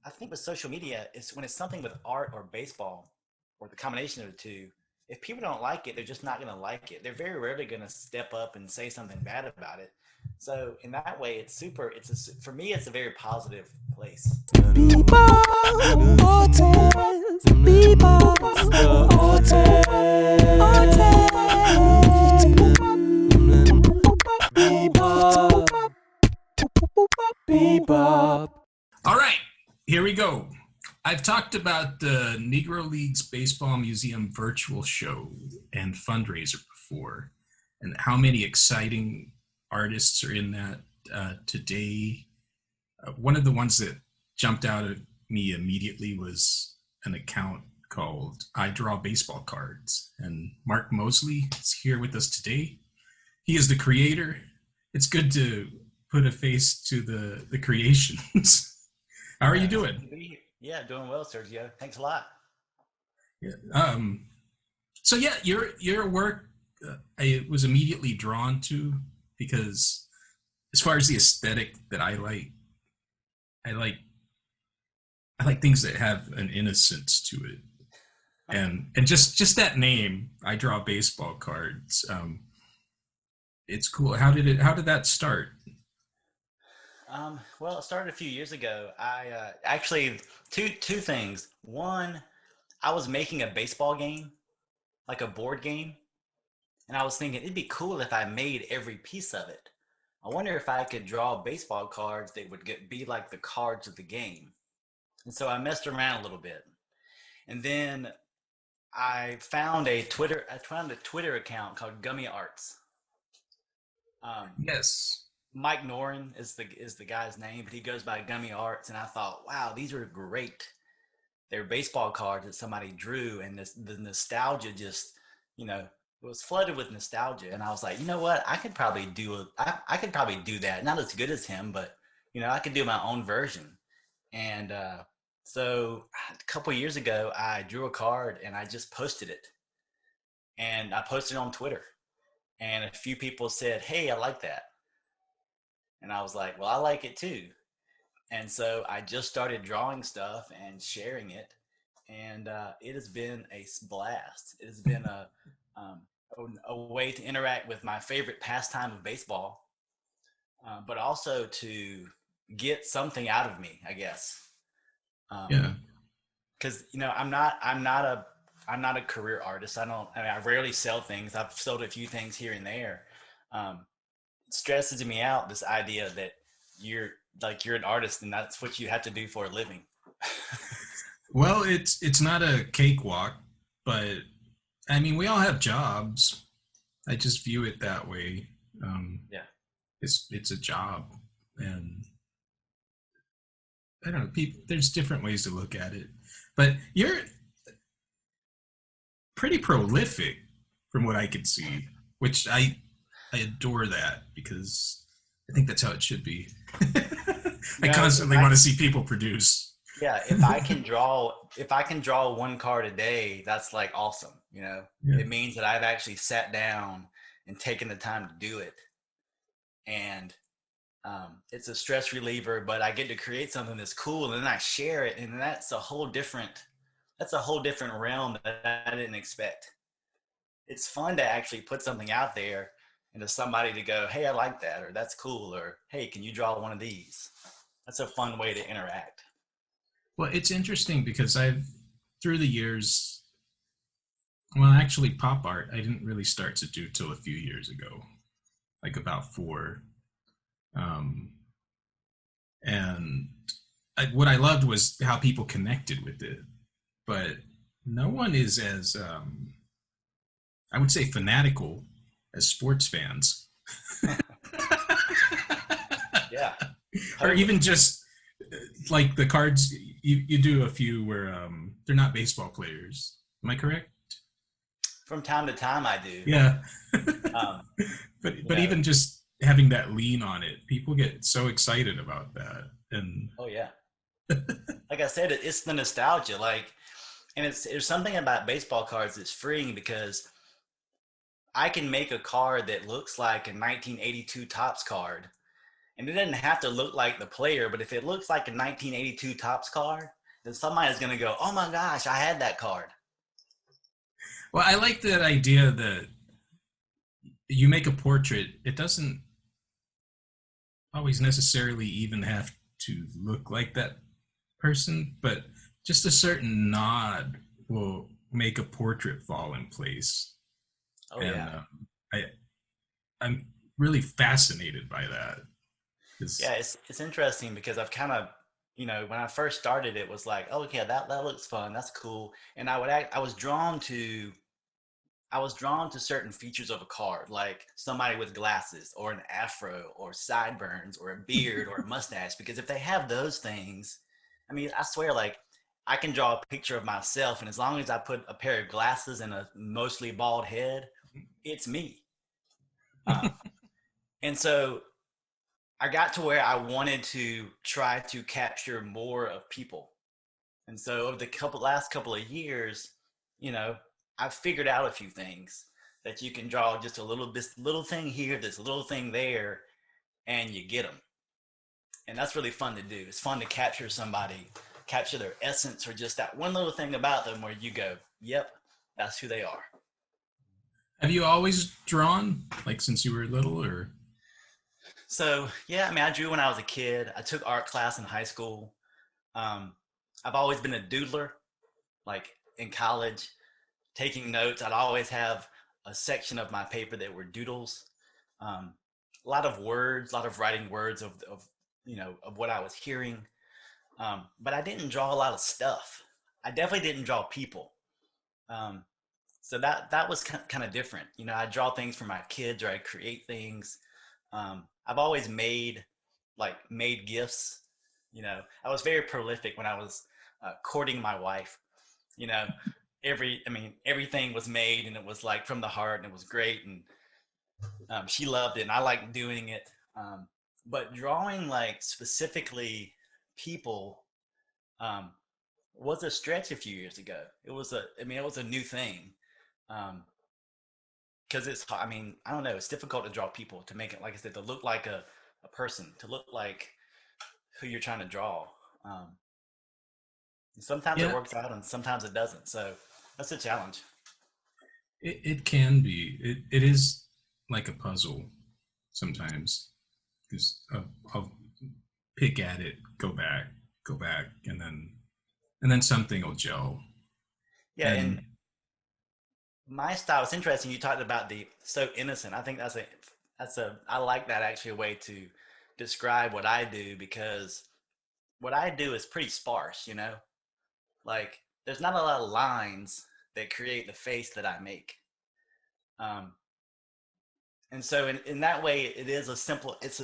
I think with social media, it's when it's something with art or baseball or the combination of the two. If people don't like it, they're just not going to like it. They're very rarely going to step up and say something bad about it. So in that way, it's super. For me, it's a very positive place. Bebop, artist, Bebop, artist, Bebop, Bebop. All right, here we go. I've talked about the Negro Leagues Baseball Museum virtual show and fundraiser before, and how many exciting artists are in that today. One of the ones that jumped out at me immediately was an account called I Draw Baseball Cards, and Mark Mosley is here with us today. He is the creator. It's good to put a face to the creations. How are you doing? Yeah, doing well, Sergio. Thanks a lot. Yeah. So yeah, your work I was immediately drawn to because as far as the aesthetic that I like I like things that have an innocence to it, and just that name, I Draw Baseball Cards. It's cool. How did that start? Well, it started a few years ago. I actually two things. One, I was making a baseball game, like a board game, and I was thinking it'd be cool if I made every piece of it. I wonder if I could draw baseball cards that would be like the cards of the game. And so I messed around a little bit, and then I found a Twitter account called Gummy Arts. Um, Yes. Mike Noren is the guy's name, but he goes by Gummy Arts, and I thought, wow, these are great. They're baseball cards that somebody drew, and the nostalgia just, it was flooded with nostalgia. And I was like, you know what, I could probably do that. Not as good as him, but I could do my own version. And so a couple years ago, I drew a card and I just posted it, and I posted it on Twitter, and a few people said, hey, I like that. And I was like, well, I like it too. And so I just started drawing stuff and sharing it. And it has been a blast. It has been um, a way to interact with my favorite pastime of baseball, but also to get something out of me, I guess. Yeah. Because I'm not a career artist. I rarely sell things. I've sold a few things here and there. Um, it stresses me out, this idea that you're you're an artist and that's what you have to do for a living. Well, it's not a cakewalk, but I mean, we all have jobs. I just view it that way. Yeah. It's a job, and I don't know. People, there's different ways to look at it, but you're pretty prolific from what I could see, which I adore that because I think that's how it should be. I constantly want to see people produce. Yeah, if I can draw one card a day, that's like awesome. Yeah. It means that I've actually sat down and taken the time to do it. And it's a stress reliever, but I get to create something that's cool, and then I share it, and that's a whole different realm that I didn't expect. It's fun to actually put something out there and to somebody to go, hey, I like that, or that's cool, or hey, can you draw one of these? That's a fun way to interact. Well, it's interesting because through the years, well, actually, pop art, I didn't really start to do till a few years ago, like about four. Um, and what I loved was how people connected with it. But no one is as, I would say, fanatical as sports fans. Yeah, Or totally. even just like the cards, you do a few where they're not baseball players. Am I correct? From time to time, I do. Yeah. Um, you but know, even just having that lean on it, people get so excited about that. And oh yeah. Like I said, it's the nostalgia. And there's something about baseball cards that's freeing because I can make a card that looks like a 1982 Topps card, And it doesn't have to look like the player, but if it looks like a 1982 Topps card, then somebody's going to go, oh my gosh, I had that card. Well, I like that idea that you make a portrait. It doesn't always necessarily even have to look like that person, but just a certain nod will make a portrait fall in place. Oh, And yeah. I'm really fascinated by that. Yeah, it's interesting because I've kind of, when I first started, it was like, oh, okay, that looks fun. That's cool. And I was drawn to certain features of a card, like somebody with glasses or an afro or sideburns or a beard or a mustache. Because if they have those things, I mean, I swear, like I can draw a picture of myself, and as long as I put a pair of glasses and a mostly bald head, it's me. Um, and so I got to where I wanted to try to capture more of people. And so over the last couple of years, you know, I've figured out a few things that you can draw just this little thing here, this little thing there, and you get them. And that's really fun to do. It's fun to capture somebody, capture their essence, or just that one little thing about them where you go, yep, that's who they are. Have you always drawn, like since you were little, or? So yeah, I mean, I drew when I was a kid. I took art class in high school. Um, I've always been a doodler, like in college, taking notes. I'd always have a section of my paper that were doodles. A lot of words, a lot of writing words of what I was hearing. But I didn't draw a lot of stuff. I definitely didn't draw people. Um, so that was kind of different. You know, I draw things for my kids, or I create things. I've always made gifts. You know, I was very prolific when I was courting my wife. You know, everything was made, and it was like from the heart, and it was great, and she loved it, and I liked doing it. But drawing like specifically people um, was a stretch a few years ago. It was a new thing. Because I mean, I don't know, it's difficult to draw people, to make it, like I said, to look like a person, to look like who you're trying to draw. Um, and sometimes it Yeah, works out and sometimes it doesn't. So that's a challenge. it can be. It is like a puzzle sometimes, because I'll pick at it, go back, and then something will gel. Yeah, and And my style is interesting. You talked about the so innocent. I think I like that, actually, a way to describe what I do, because what I do is pretty sparse, you know? Like there's not a lot of lines that create the face that I make. Um, and so in that way it's a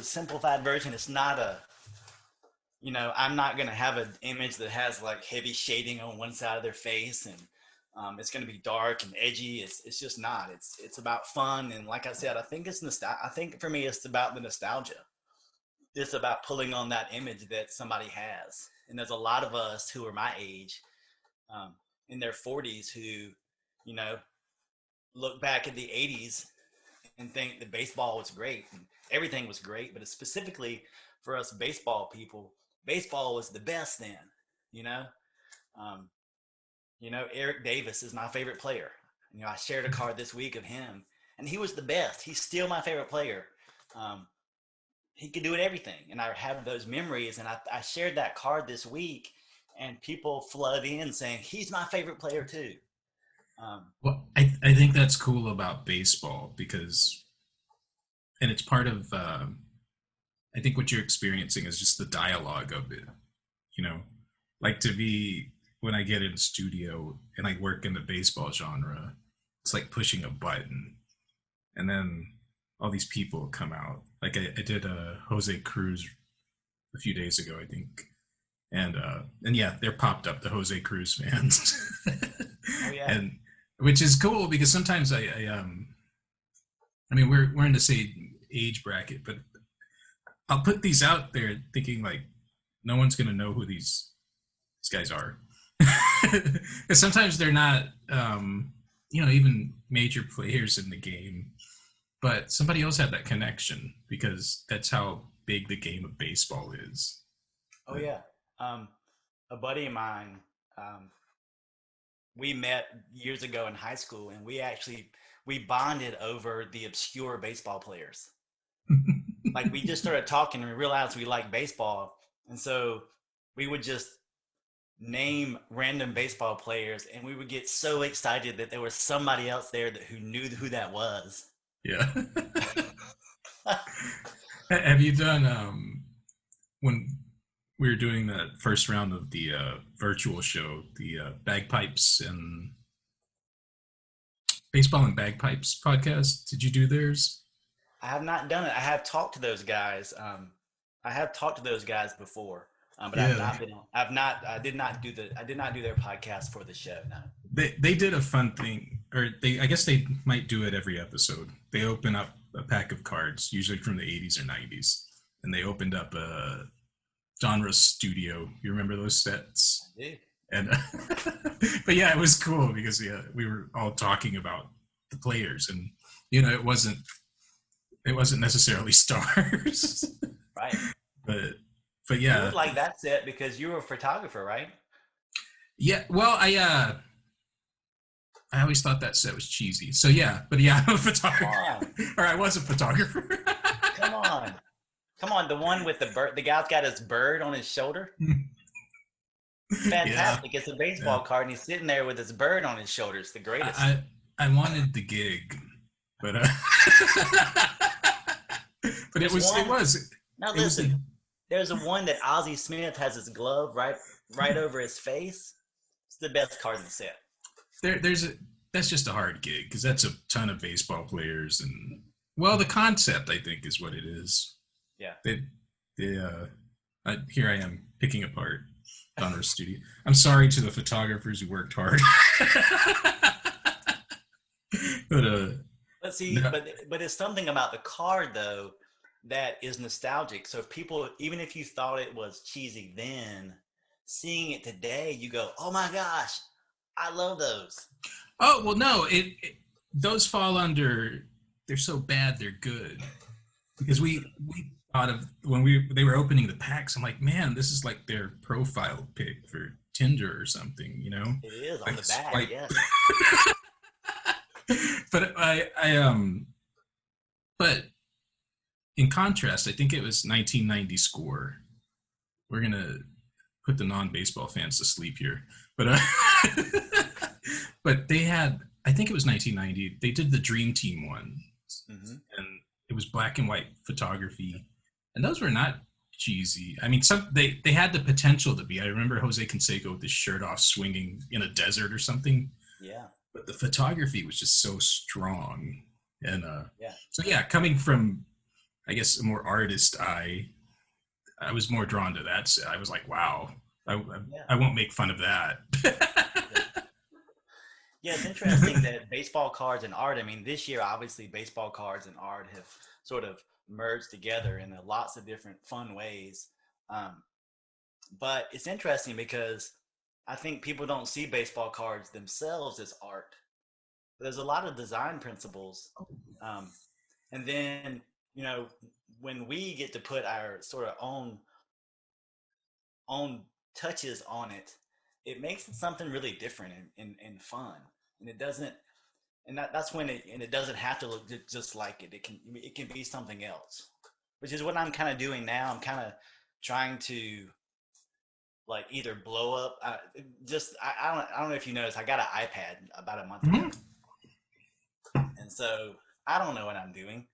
simplified version. It's not I'm not going to have an image that has like heavy shading on one side of their face, and it's going to be dark and edgy. It's just not. It's about fun, and like I said, I think it's nostalgia. I think for me, it's about the nostalgia. It's about pulling on that image that somebody has, and there's a lot of us who are my age, um, in their 40s, who, you know, look back at the 80s and think that baseball was great and everything was great, but it's specifically for us baseball people, baseball was the best then, you know. Um, Eric Davis is my favorite player. You know, I shared a card this week of him, and he was the best. He's still my favorite player. Um, he could do it everything, and I have those memories. And I shared that card this week, and people flood in saying he's my favorite player too. Um, well, I think that's cool about baseball, because, and it's part of, I think what you're experiencing is just the dialogue of it, you know, like to be, when I get in studio and I work in the baseball genre, it's like pushing a button, and then all these people come out. Like I did a Jose Cruz a few days ago, I think. And yeah, they're popped up, the Jose Cruz fans. oh yeah, And which is cool, because sometimes I mean, we're in the same age bracket, but I'll put these out there thinking like no one's gonna know who these guys are. Because sometimes they're not, even major players in the game, but somebody else had that connection, because that's how big the game of baseball is. Oh yeah. A buddy of mine, we met years ago in high school, and we bonded over the obscure baseball players. Like we just started talking, and we realized we liked baseball, and so we would just name random baseball players, and we would get so excited that there was somebody else there who knew who that was. Yeah. Have you done when we were doing the first round of the virtual show, the bagpipes and baseball and bagpipes podcast? Did you do theirs? I have not done it. I have talked to those guys. I have talked to those guys before, but I've Yeah. not been. I've not. I did not do their podcast for the show. No. They did a fun thing, or I guess they might do it every episode. They open up a pack of cards, usually from the 80s or 90s, and they opened up a genre studio. You remember those sets? I do. And but yeah, it was cool because we were all talking about the players, and it wasn't necessarily stars, Right. but You yeah. would like that set because you were a photographer, right? Yeah, well, I always thought that set was cheesy. So yeah, but yeah, I'm a photographer, or I was a photographer. Come on, the one with the bird. The guy's got his bird on his shoulder. Fantastic! Yeah. It's a baseball card, and he's sitting there with his bird on his shoulder. It's the greatest. I wanted the gig, but but it was. Now it was listen, there's a one that Ozzie Smith has his glove right over his face. It's the best card in the set. That's just a hard gig because that's a ton of baseball players, and well, the concept I think is what it is. Yeah. Here I am picking apart Donruss Studio. I'm sorry to the photographers who worked hard. But see, no. but it's something about the card though that is nostalgic. So people, even if you thought it was cheesy then, seeing it today, you go, "Oh my gosh, I love those." Oh well, no, those fall under. They're so bad, they're good. Because we thought of when they were opening the packs, I'm like, man, this is like their profile pic for Tinder or something, It is on the back, yes. But but in contrast, I think it was 1990 score. We're gonna put the non-baseball fans to sleep here, but but they had, I think it was 1990. They did the Dream Team one, and it was black and white photography, and those were not cheesy. I mean, they had the potential to be. I remember Jose Canseco with his shirt off, swinging in a desert or something. Yeah. But the photography was just so strong, and yeah. So yeah, coming from, I guess, a more artist eye, I was more drawn to that. So I was like, wow, I won't make fun of that. Yeah, it's interesting that baseball cards and art, I mean, this year, obviously, baseball cards and art have sort of merged together in lots of different fun ways. But it's interesting because I think people don't see baseball cards themselves as art. There's a lot of design principles. And then, when we get to put our sort of own touches on it, it makes it something really different and fun. And it doesn't, and that's when it doesn't have to look just like it. It can be something else, which is what I'm kind of doing now. I'm kind of trying to like either blow up. I don't know if you noticed, I got an iPad about a month ago, and so I don't know what I'm doing.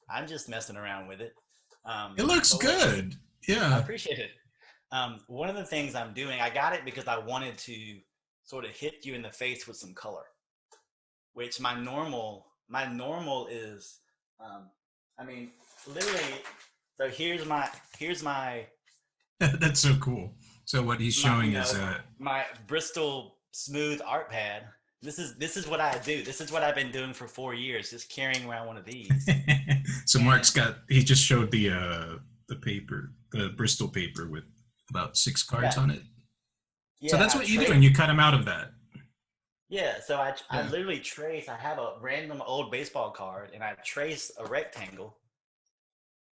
I'm just messing around with it. It looks good. Yeah, I appreciate it. One of the things I'm doing, I got it because I wanted to sort of hit you in the face with some color, which my normal is, I mean, literally. So here's my. That's so cool. So what he's showing is my Bristol Smooth art pad. This is what I do. This is what I've been doing for 4 years, just carrying around one of these. So Mark's he just showed the paper, the Bristol paper with about 6 cards on it. Yeah, so that's what you do, and you cut them out of that. Yeah, so I literally trace. I have a random old baseball card, and I trace a rectangle,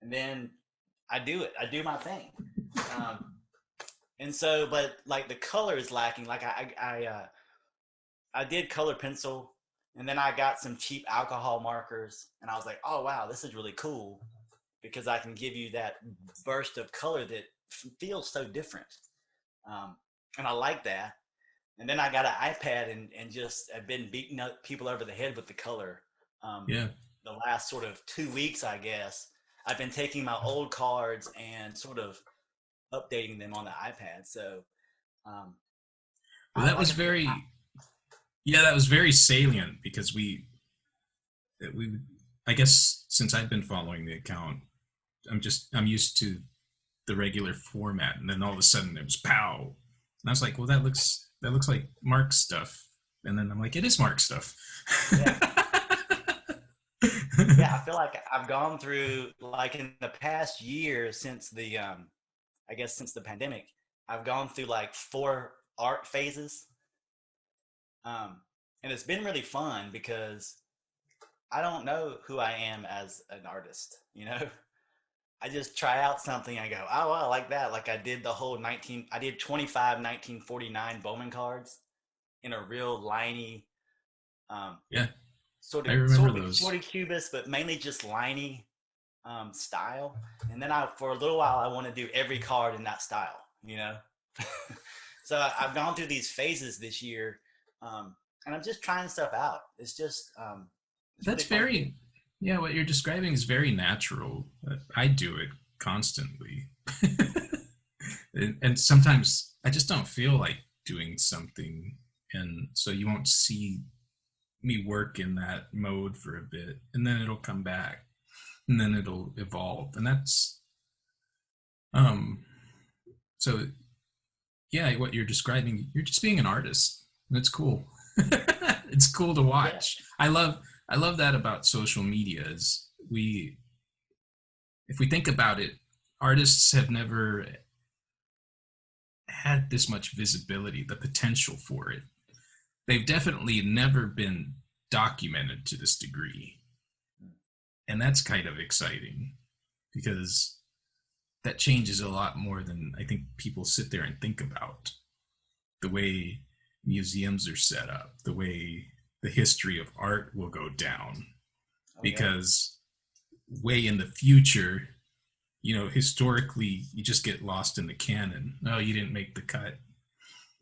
and then I do it. I do my thing. Um, and so, but like the color is lacking. Like I did color pencil, and then I got some cheap alcohol markers, and I was like, oh wow, this is really cool because I can give you that burst of color that feels so different. Um, and I like that. And then I got an iPad and just have been beating up people over the head with the color. Um, Yeah. the last sort of 2 weeks, I guess, I've been taking my old cards and sort of updating them on the iPad. So, um, Well, I that like was I said, that was very salient because we, I guess since I've been following the account, I'm used to the regular format, and then all of a sudden it was pow, and I was like, well, that looks like Mark's stuff, and then I'm like, it is Mark's stuff. yeah, yeah. I feel like I've gone through like in the past year since the, I guess since the pandemic, I've gone through like 4 art phases. Um, and it's been really fun because I don't know who I am as an artist, you know? I just try out something. I go, oh, I like that. Like I did the whole I did 25 1949 Bowman cards in a real liney, um, Yeah, sort I of, remember those. sort of cubist, but mainly just liney style. And then for a little while, I want to do every card in that style, you know? So I've gone through these phases this year, and I'm just trying stuff out. It's really That's fun to do. very, yeah, what you're describing is very natural. I do it constantly. And sometimes I just don't feel like doing something. And so you won't see me work in that mode for a bit, and then it'll come back, and then it'll evolve. And that's, um, so yeah, what you're describing, you're just being an artist. That's cool. It's cool to Yeah, watch. I love that about social media is if we think about it, artists have never had this much visibility, the potential for it. They've definitely never been documented to this degree. And that's kind of exciting because that changes a lot more than I think people sit there and think about the way museums are set up, the way the history of art will go down. oh yeah, Because way in the future, historically, you just get lost in the canon. Oh, you didn't make the cut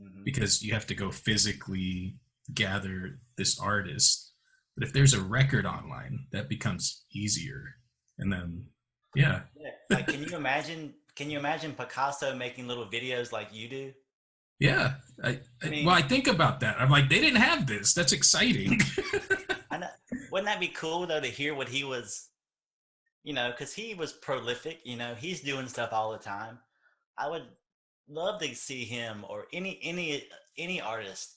hmm because you have to go physically gather this artist. But if there's a record online, that becomes easier. And then, yeah, yeah. Like, can you imagine? Can you imagine Picasso making little videos like you do? yeah. I Well, mean, I think about that. I'm like, they didn't have this. That's exciting. I know, wouldn't that be cool though to hear what he was, because he was prolific. He's doing stuff all the time. I would love to see him or any artist,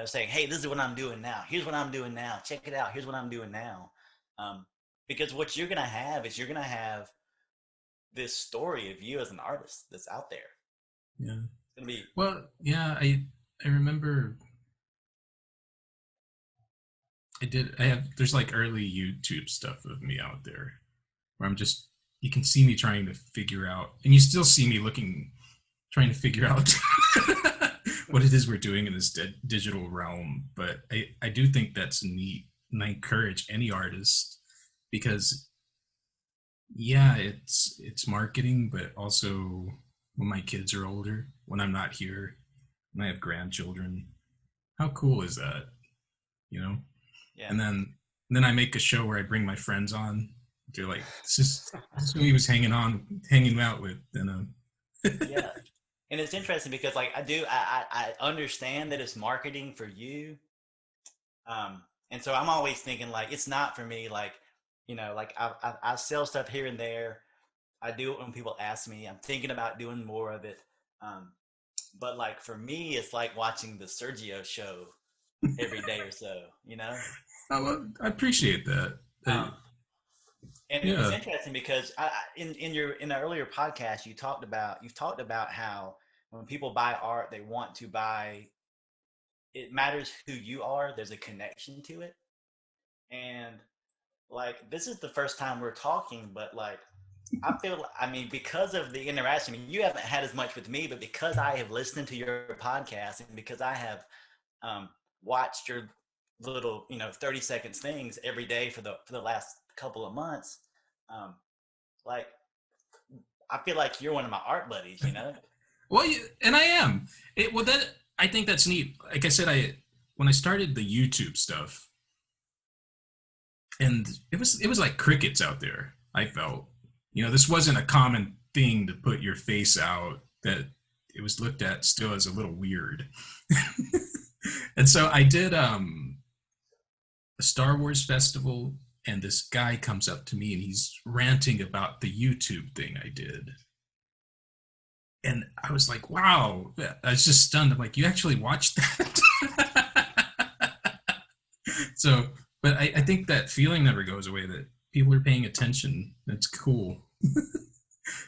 saying, "Hey, this is what I'm doing now. Here's what I'm doing now. Check it out. Here's what I'm doing now." Um, because what you're gonna have is you're gonna have this story of you as an artist that's out there. Yeah. It's gonna be, Well, yeah, I remember I have there's like early YouTube stuff of me out there where you can see me trying to figure out, and you still see me trying to figure out what it is we're doing in this digital realm. But I do think that's neat, and I encourage any artist because yeah, it's marketing, but also when my kids are older, when I'm not here, and I have grandchildren, how cool is that? You know? yeah, And then I make a show where I bring my friends on. They're like, this is who he was hanging out with, yeah. And it's interesting because like I understand that it's marketing for you. And so I'm always thinking like it's not for me. Like, like I sell stuff here and there. I do it when people ask me. I'm thinking about doing more of it. Um, but like for me, it's like watching the Sergio show every day or so. I appreciate that. Um, and it's Yeah, interesting because in the earlier podcast you've talked about how when people buy art they want to buy, it matters who you are. There's a connection to it, and like this is the first time we're talking, but like I mean, because of the interaction, I mean, you haven't had as much with me, but because I have listened to your podcast and because I have um, watched your little, 30 seconds things every day for the last couple of months, um, like I feel like you're one of my art buddies. Well, and I am. Well, that I think that's neat. Like I said, when I started the YouTube stuff, and it was like crickets out there. I felt, this wasn't a common thing to put your face out. That it was looked at still as a little weird. And so I did a Star Wars festival, and this guy comes up to me and he's ranting about the YouTube thing I did. And I was like, wow. I was just stunned. I'm like, you actually watched that? So, but I think that feeling never goes away that people are paying attention. That's cool.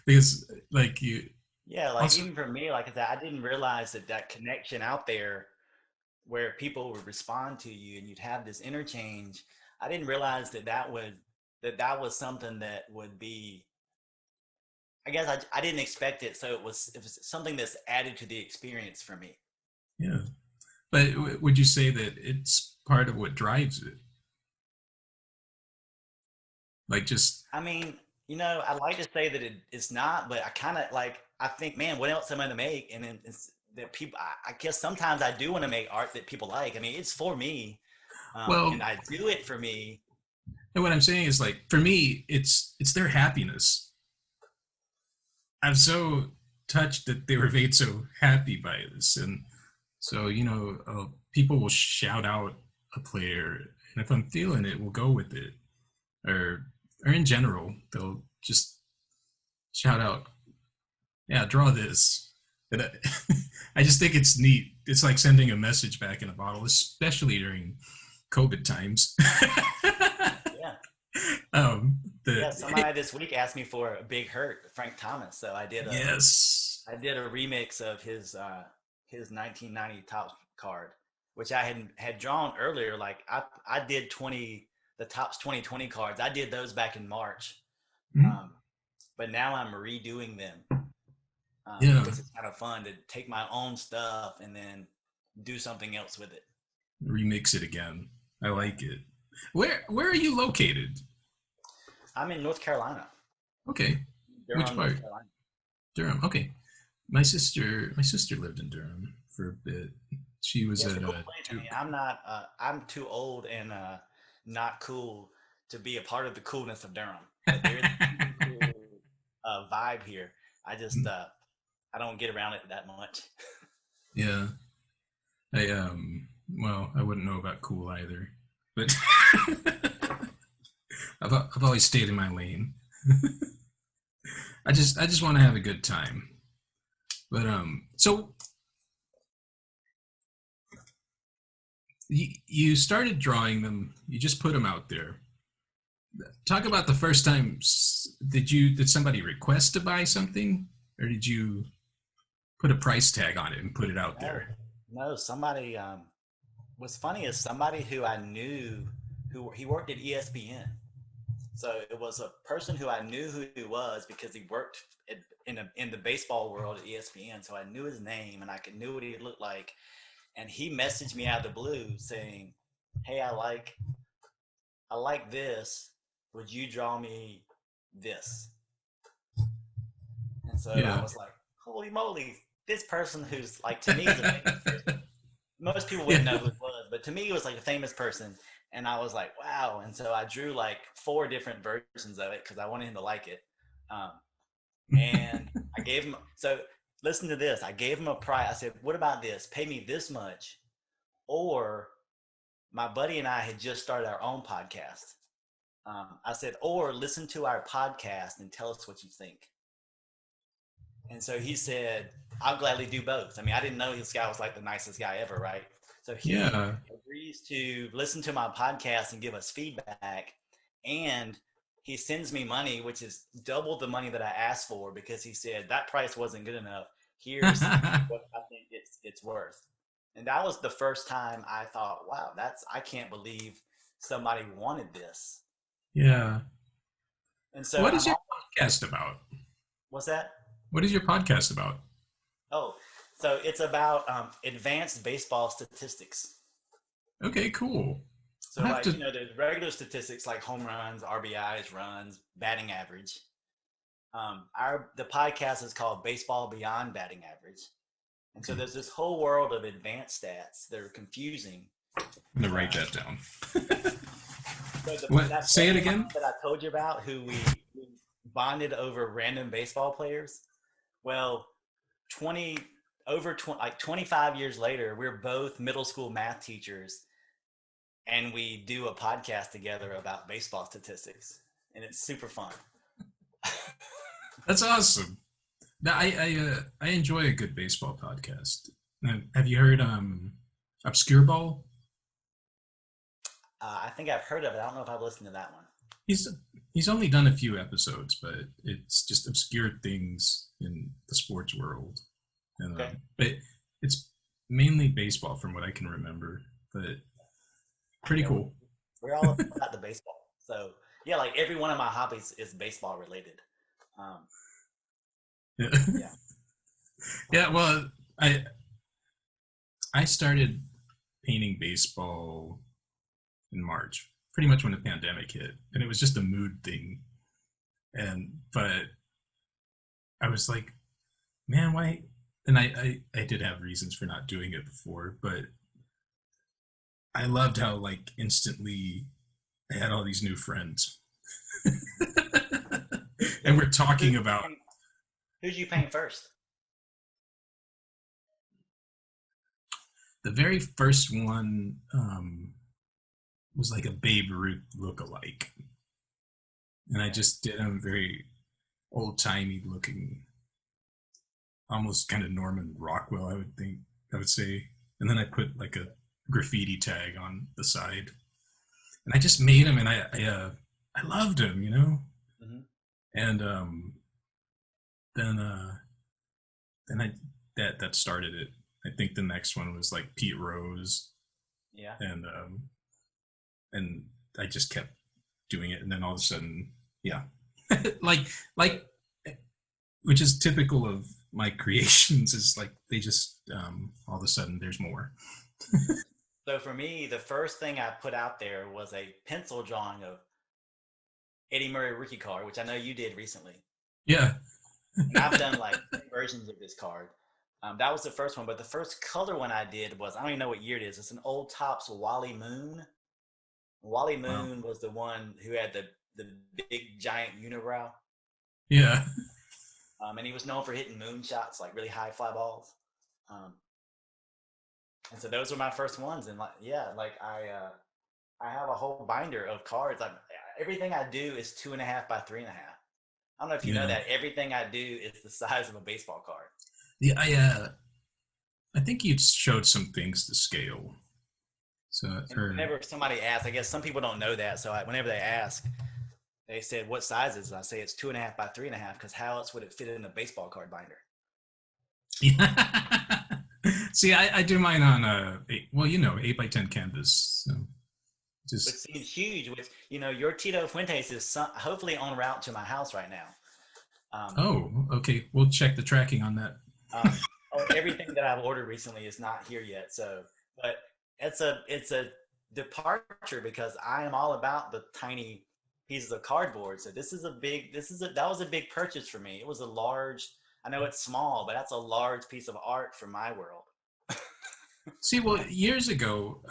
Because, like, you Yeah, like also, even for me, like I said, I didn't realize that connection out there where people would respond to you and you'd have this interchange. I didn't realize that was something that would be. I guess I didn't expect it, so it was something that's added to the experience for me. yeah. But would you say that it's part of what drives it? Like, just, I mean, I like to say that it's not, but I kind of like I think, man, what else am I to make? And then it's that people. I guess sometimes I do want to make art that people like. I mean, it's for me, and well, I do it for me. and what I'm saying is, like, for me, it's their happiness. I'm so touched that they were made so happy by this. And so, people will shout out a player, and if I'm feeling it, we'll go with it. Or in general, they'll just shout out, "Yeah, draw this." And I just think it's neat. It's like sending a message back in a bottle, especially during COVID times. Yeah, um, yeah. the Somebody this week asked me for a Big Hurt, Frank Thomas. So I did a Yes. I did a remix of his 1990 top card, which I had drawn earlier. Like I did the Topps 2020 cards. I did those back in March, Mhm. um, but now I'm redoing them Yeah. because it's kind of fun to take my own stuff and then do something else with it. Remix it again. I Yeah, like it. Where are you located? I'm in North Carolina, Okay. Which Durham, North part? Carolina. Durham. Okay. My sister lived in Durham for a bit. She was Yeah, it's a at cool place. I mean, Duke. I'm too old and not cool to be a part of the coolness of Durham, but there is a super cool vibe here. I just I don't get around it that much. Yeah. Well, I wouldn't know about cool either. But I've always stayed in my lane. I just want to have a good time. But so you started drawing them. You just put them out there. Talk about the first time. Did somebody request to buy something, or did you put a price tag on it and put it out No, there? no, somebody. What's funny is somebody who I knew, who he worked at ESPN. So it was a person who I knew who he was because he worked in the baseball world at ESPN. So I knew his name and knew what he looked like. And he messaged me out of the blue saying, "Hey, I like this. Would you draw me this?" And so I Yeah. was like, "Holy moly! This person who's like to me is a famous person. Most people Yeah. wouldn't know who it was, but to me it was like a famous person." And I was like, "Wow!" And so I drew like 4 different versions of it because I wanted him to like it. Um, and I gave him so. Listen to this. I gave him a price. I said, "What about this? Pay me this much." Or my buddy and I had just started our own podcast. I said, "Or listen to our podcast and tell us what you think." And so he said, "I'll gladly do both." I mean, I didn't know this guy was like the nicest guy ever, right? So he Yeah. agrees to listen to my podcast and give us feedback. And he sends me money, which is double the money that I asked for because he said that price wasn't good enough. Here's what I think it's worth. And that was the first time I thought, wow, I can't believe somebody wanted this. Um, Yeah. and so What I'm is your all, podcast about? What's that? What is your podcast about? Oh, so it's about advanced baseball statistics. Okay, cool. So I'll have like, to. there's regular statistics like home runs, RBIs, runs, batting average. The podcast is called Baseball Beyond Batting Average. And so Okay, there's this whole world of advanced stats that are confusing. I'm gonna write that down. So What? that Say it buddy of again. mine that I told you about, who we bonded over random baseball players. Well, 20 like 25 years later, we're both middle school math teachers, and we do a podcast together about baseball statistics, and it's super fun. That's awesome. Now, I enjoy a good baseball podcast. Now, have you heard Obscure Ball? I think I've heard of it. I don't know if I've listened to that one. He's he's only done a few episodes, but it's just obscure things in the sports world, and Okay. but it's mainly baseball from what I can remember. But pretty Yeah, cool. we're all about the baseball. So yeah, like every one of my hobbies is baseball related. Um, Yeah. yeah. Yeah. Well, I I started painting baseball in March, pretty much when the pandemic hit, and it was just a mood thing. And but I was like, man, why? And I did have reasons for not doing it before, but I loved how like instantly I had all these new friends, and we're Who talking about who'd you paint first? the very first one. Was like a Babe Ruth look-alike, and I Okay. just did him very old-timey looking, almost kind of Norman Rockwell, I would say. And then I put like a graffiti tag on the side, and I just made him, and I loved him, you know. Hmm. And then then I that started it. I think the next one was like Pete Rose, Yeah. and and I just kept doing it, and then all of a sudden, yeah, like like which is typical of my creations is like they just all of a sudden there's more. So for me, the first thing I put out there was a pencil drawing of Eddie Murray rookie card, which I know you did recently. Yeah. And I've done like 10 versions of this card. That was the first one, but the first color one I did was, I don't even know what year it is. It's an old Topps Wally Moon. Wally Wow. Moon was the one who had the big giant unibrow. Yeah. And he was known for hitting moon shots, like really high fly balls. Um, and so those were my first ones. And like, yeah, like I have a whole binder of cards. Like everything I do is 2.5 by 3.5. I don't know if you know Yeah. that. Everything I do is the size of a baseball card. Yeah. I think you showed some things to scale. So And or whenever somebody asks, I guess some people don't know that. So whenever they ask, they said, "What size is it?" I say it's 2.5 by 3.5 because how else would it fit in a baseball card binder? yeah. See, I do mine on well, 8x10 canvas. So Which just seems huge. Which your Tito Fuentes is hopefully en route to my house right now. Um, oh, okay. We'll check the tracking on that. everything that I've ordered recently is not here yet. So, but it's a departure because I am all about the tiny pieces of cardboard. So that was a big purchase for me. It was a large. I know it's small, but that's a large piece of art for my world. See, well, years ago,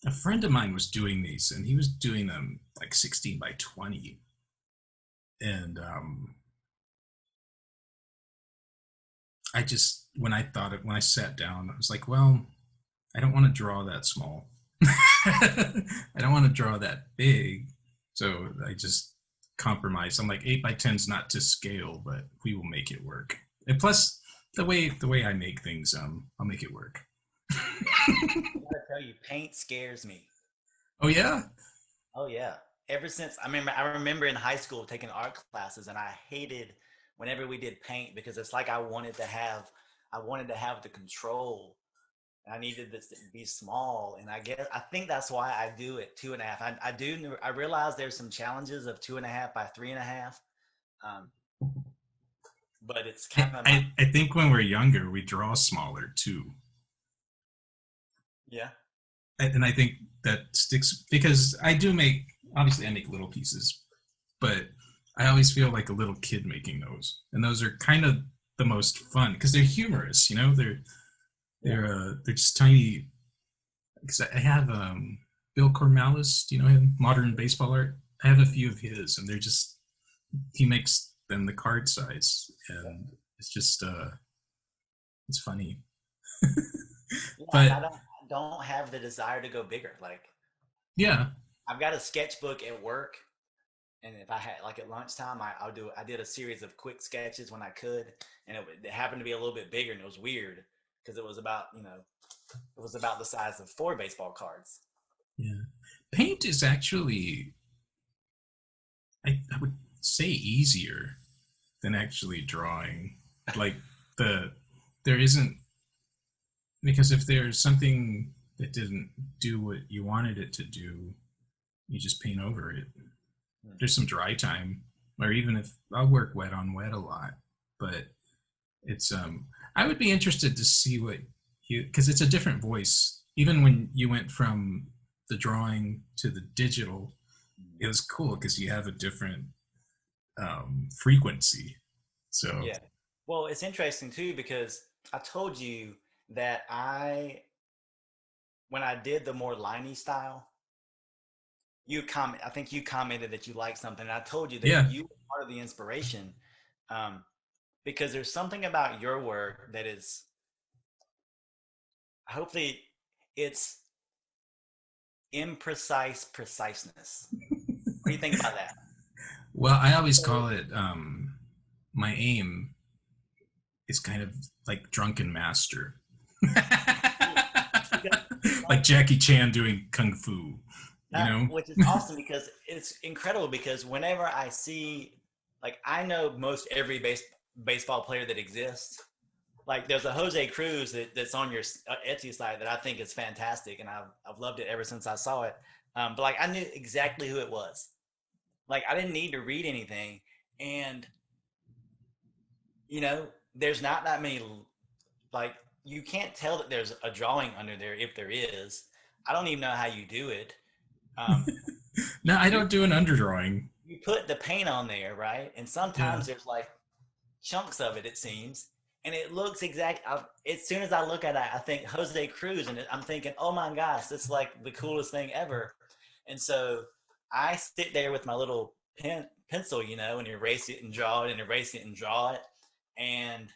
a friend of mine was doing these, and he was doing them like 16 by 20. And I just, when I sat down, I was like, well, I don't want to draw that small. I don't want to draw that big. So I just compromised. I'm like, 8x10 is not to scale, but we will make it work. And plus, the way I make things, I'll make it work. I gotta tell you, paint scares me. Oh yeah. Oh yeah. Ever since I remember in high school taking art classes, and I hated whenever we did paint because it's like I wanted to have the control. I needed this to be small, and I think that's why I do it 2.5. I realize there's some challenges of 2.5 by 3.5, um, but it's kind of my I think when we're younger, we draw smaller too. yeah. And I think that sticks because obviously I make little pieces, but I always feel like a little kid making those. And those are kind of the most fun because they're humorous, they're just tiny. Because I have Bill Cormalis, do you know him? Modern baseball art. I have a few of his, and he makes them the card size, and it's just it's funny. Yeah, and But I don't have the desire to go bigger. Like yeah, I've got a sketchbook at work, and if I had like at lunchtime, I did a series of quick sketches when I could, and it happened to be a little bit bigger, and it was weird because it was about the size of 4 baseball cards. yeah. Paint is actually, I would say, easier than actually drawing. Like there isn't, because if there's something that didn't do what you wanted it to do, you just paint over it. There's some dry time, or even if I'll work wet on wet a lot, but it's I would be interested to see what because it's a different voice. Even when you went from the drawing to the digital, it was cool because you have a different frequency. So Yeah. Well, it's interesting too because I told you that when I did the more liney style, I think you commented that you liked something, and I told you that yeah, you were part of the inspiration, um, because there's something about your work that is, hopefully, it's imprecise preciseness. What do you think about that? well, I always call it my aim is kind of like drunken master. Because, Like Jackie Chan doing kung fu, which is awesome because it's incredible because whenever I see, like, I know most every baseball player that exists. Like, there's a Jose Cruz that's on your Etsy site that I think is fantastic, and I've loved it ever since I saw it. But like, I knew exactly who it was. Like, I didn't need to read anything, and there's not that many. Like, you can't tell that there's a drawing under there if there is. I don't even know how you do it. No, I You don't do an underdrawing. you put the paint on there, right? And Yeah. sometimes there's like chunks of it, it seems, and it looks as soon as I look at it, I think Jose Cruz, and I'm thinking, oh my gosh, this is like the coolest thing ever. And so I sit there with my little pencil, and erase it and draw it and erase it and draw it, and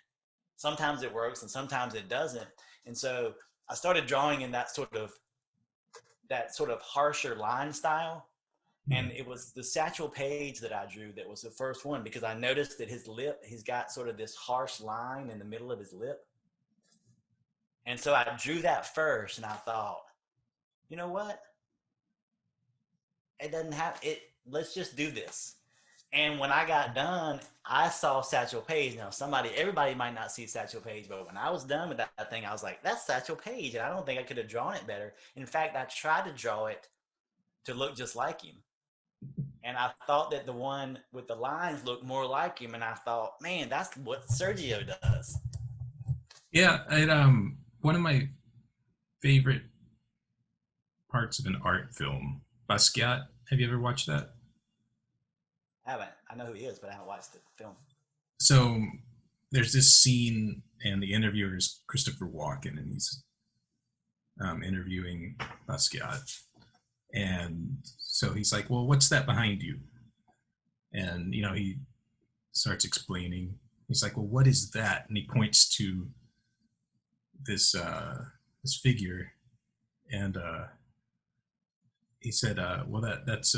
sometimes it works and sometimes it doesn't. And so I started drawing in that sort of harsher line style. Yeah. And it was the Satchel Paige that I drew that was the first one because I noticed that his lip, he's got sort of this harsh line in the middle of his lip. And so I drew that first, and I thought, you know what? It doesn't have it. Let's just do this. And when I got done, I saw Satchel Paige. Now, everybody might not see Satchel Paige, but when I was done with that thing, I was like, that's Satchel Paige. And I don't think I could have drawn it better. In fact, I tried to draw it to look just like him. And I thought that the one with the lines looked more like him. And I thought, man, that's what Sergio does. Yeah, one of my favorite parts of an art film, Basquiat. Have you ever watched that? I haven't. I know who he is, but I haven't watched the film. So there's this scene, and the interviewer is Christopher Walken, and he's interviewing Basquiat. And so he's like, well, what's that behind you? And, he starts explaining. He's like, well, what is that? And he points to this figure. And he said, well, that's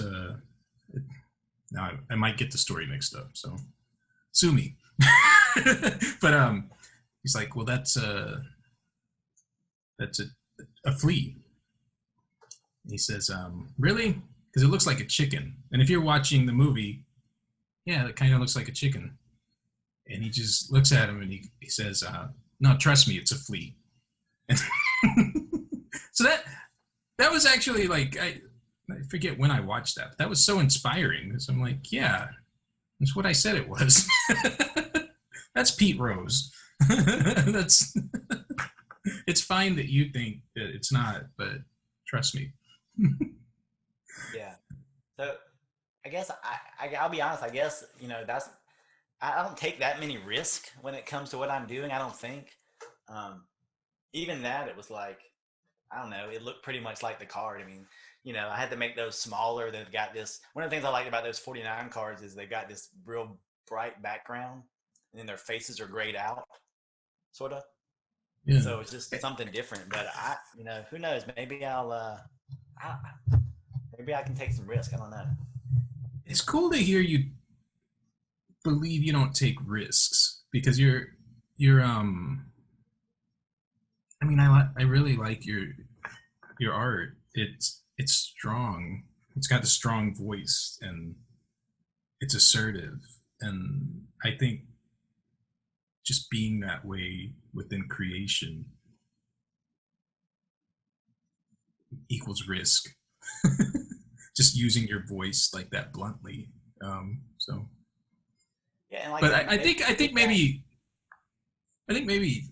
now I might get the story mixed up, so sue me. But he's like, well, that's a flea. He says, really? Because it looks like a chicken. And if you're watching the movie, yeah, it kind of looks like a chicken. And he just looks at him and he says, no, trust me, it's a flea. And that was actually like I forget when I watched that. But that was so inspiring because I'm like, yeah, that's what I said it was. That's Pete Rose. That's it's fine that you think that it's not, but trust me. Yeah. So I guess I'll be honest. I guess that's I don't take that many risks when it comes to what I'm doing. I don't think. Um, Even that, it was like I don't know. It looked pretty much like the card. I mean, I had to make those smaller. They've got this. One of the things I liked about those 49 cards is they've got this real bright background, and then their faces are grayed out, sort of. Yeah. So it's just something different. But who knows? Maybe I, maybe I can take some risk. I don't know. It's cool to hear you believe you don't take risks because you're I mean, I really like your art. It's strong. It's got a strong voice and it's assertive. And I think just being that way within creation equals risk. Just using your voice like that bluntly. So. Yeah, and like But I think maybe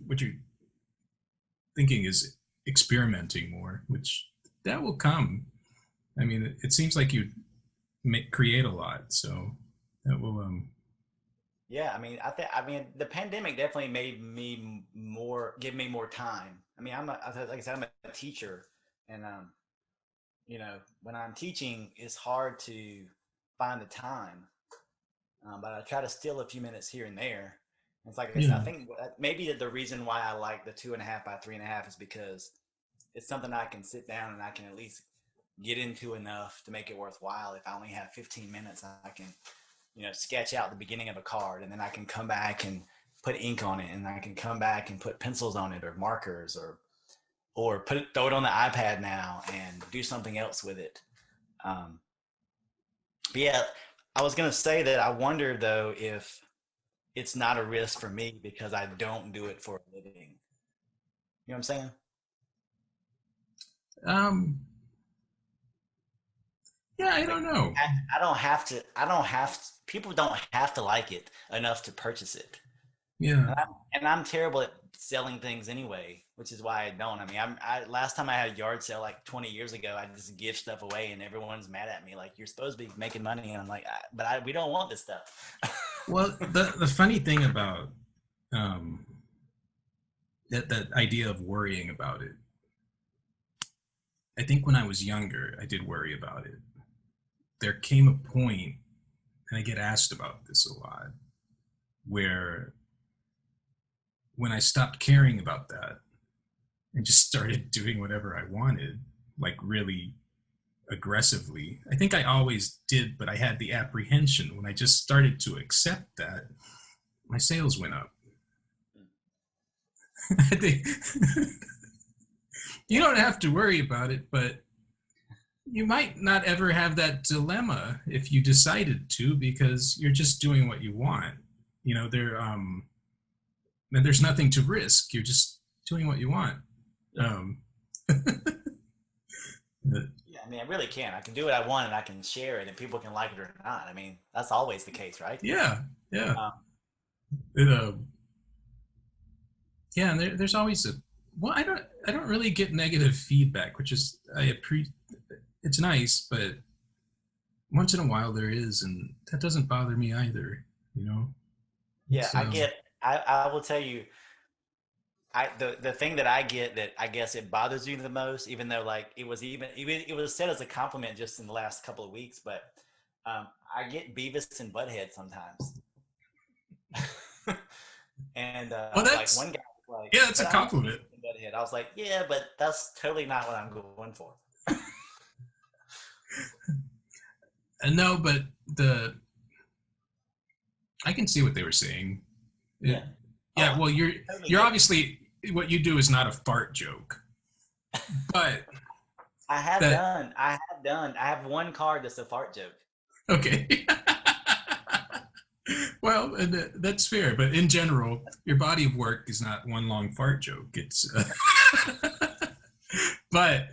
what you're thinking is experimenting more, which that will come. I mean, it seems like you create a lot, so that will. Yeah, I mean, I mean, the pandemic definitely made me give me more time. I mean, like I said, I'm a teacher, and when I'm teaching, it's hard to find the time. But I try to steal a few minutes here and there. It's like I said, I think maybe the reason why I like the 2.5 by 3.5 is because it's something I can sit down and I can at least get into enough to make it worthwhile. If I only have 15 minutes, I can, sketch out the beginning of a card, and then I can come back and put ink on it, and I can come back and put pencils on it or markers or throw it on the iPad now and do something else with it. But yeah, I was gonna say that I wonder though if it's not a risk for me because I don't do it for a living. You know what I'm saying? Yeah, I don't know. I don't have to. I don't have. To, people don't have to like it enough to purchase it. Yeah. And I'm terrible at selling things anyway, which is why I don't. I mean, last time I had a yard sale like 20 years ago, I just give stuff away, and everyone's mad at me like you're supposed to be making money, and I'm like, we don't want this stuff. Well, the funny thing about that idea of worrying about it, I think when I was younger, I did worry about it. There came a point, and I get asked about this a lot, where when I stopped caring about that and just started doing whatever I wanted, like really aggressively. I think I always did, but I had the apprehension when I just started to accept that, my sales went up. I think you don't have to worry about it, but you might not ever have that dilemma if you decided to, because you're just doing what you want. There's nothing to risk. You're just doing what you want. Yeah, I mean, I really can. I can do what I want, and I can share it, and people can like it or not. I mean, that's always the case, right? Yeah. Yeah, and there's always I don't really get negative feedback, which is it's nice, but once in a while there is, and that doesn't bother me either, Yeah, so. I will tell you, the thing that I get that I guess it bothers you the most, even though like it was said as a compliment just in the last couple of weeks, but I get Beavis and Butthead sometimes. And like one guy was like, yeah, it's a compliment. Butthead. I was like, yeah, but that's totally not what I'm going for. No, but I can see what they were saying. Yeah. Yeah. Well, you're obviously, what you do is not a fart joke, but I have one card that's a fart joke. Okay. Well, that's fair, but in general, your body of work is not one long fart joke. It's, but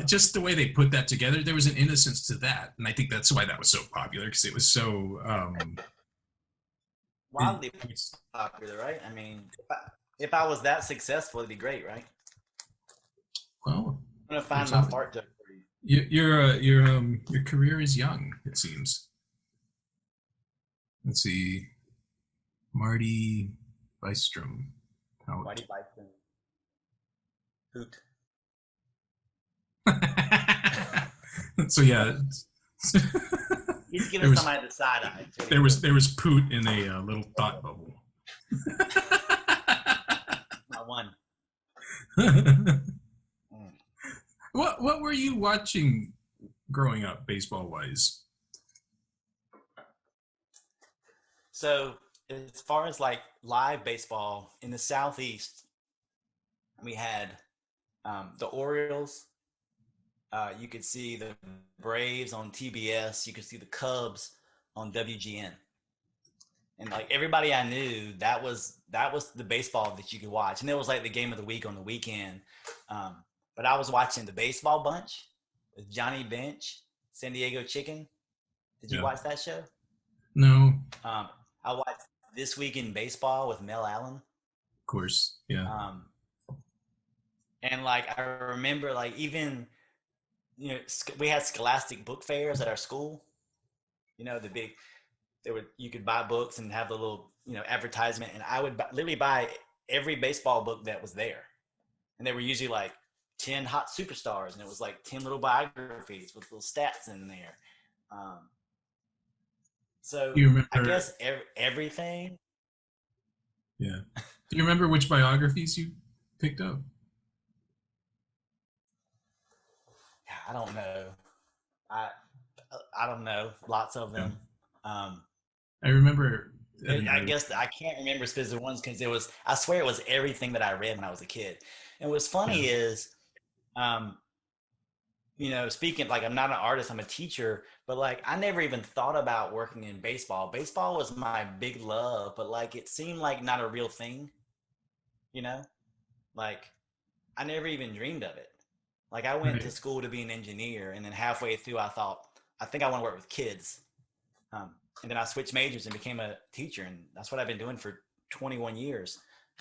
just the way they put that together, there was an innocence to that, and I think that's why that was so popular, because it was so Wildly popular, right? I mean, if I was that successful, it'd be great, right? well. I'm gonna find my fart joke for you. Your career is young, it seems. Let's see, Marty Bystrom. Whitey Bison. Hoot. So yeah, He's giving somebody the side eye. there was poot in a little thought bubble. Not one. What were you watching growing up, baseball wise? So as far as like live baseball in the Southeast, we had the Orioles. You could see the Braves on TBS. You could see the Cubs on WGN. And like everybody I knew, that was the baseball that you could watch. And it was like the game of the week on the weekend. But I was watching the Baseball Bunch with Johnny Bench, San Diego Chicken. Did you watch that show? No. I watched This Week in Baseball with Mel Allen. Of course, yeah. And like I remember, like even we had scholastic book fairs at our school. The big, you could buy books and have the little advertisement, and I would literally buy every baseball book that was there, and they were usually like 10 hot superstars, and it was like 10 little biographies with little stats in there. So you remember, I guess everything. Yeah. Do you remember which biographies you picked up? I don't know. I don't know. Lots of them. I remember. I guess I can't remember specific ones because I swear it was everything that I read when I was a kid. And what's funny is, speaking like I'm not an artist, I'm a teacher, but like I never even thought about working in baseball. Baseball was my big love, but like it seemed like not a real thing, like I never even dreamed of it. Like I went to school to be an engineer, and then halfway through I thought, I think I want to work with kids. And then I switched majors and became a teacher, and that's what I've been doing for 21 years.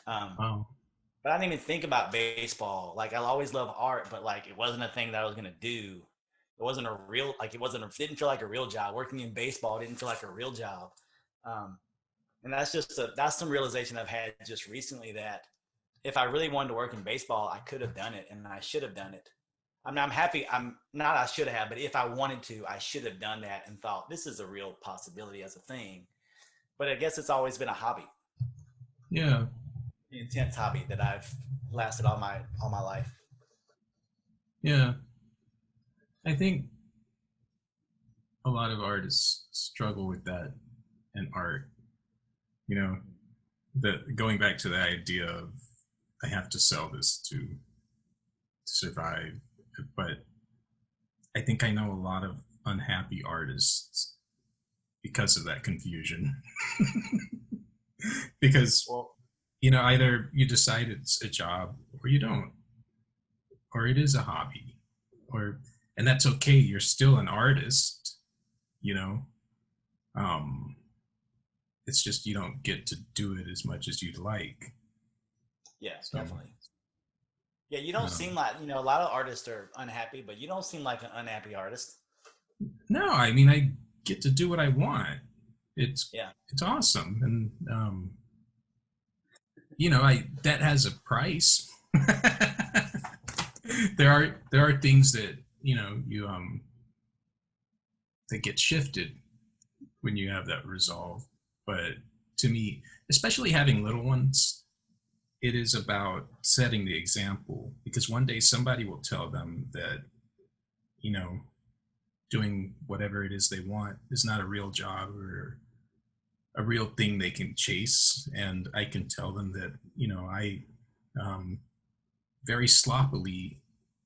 Wow. But I didn't even think about baseball. Like I always loved art, but like it wasn't a thing that I was gonna do. It wasn't a real, like didn't feel like a real job. Working in baseball didn't feel like a real job. And that's some realization I've had just recently, that if I really wanted to work in baseball, I could have done it, and I should have done it. I mean, I'm happy. I'm not, I should have, but if I wanted to, I should have done that and thought this is a real possibility as a thing. But I guess it's always been a hobby. Yeah. An intense hobby that I've lasted all my life. Yeah. I think a lot of artists struggle with that in art. Going back to the idea of I have to sell this to survive. But I think I know a lot of unhappy artists because of that confusion. Because, either you decide it's a job or you don't, or it is a hobby, and that's okay. You're still an artist, it's just you don't get to do it as much as you'd like. Yeah, definitely. Yeah, you don't seem like, a lot of artists are unhappy, but you don't seem like an unhappy artist. No, I mean, I get to do what I want. It's awesome. And, that has a price. There are things that, that get shifted when you have that resolve. But to me, especially having little ones, it is about setting the example, because one day somebody will tell them that, doing whatever it is they want is not a real job or a real thing they can chase. And I can tell them that, I very sloppily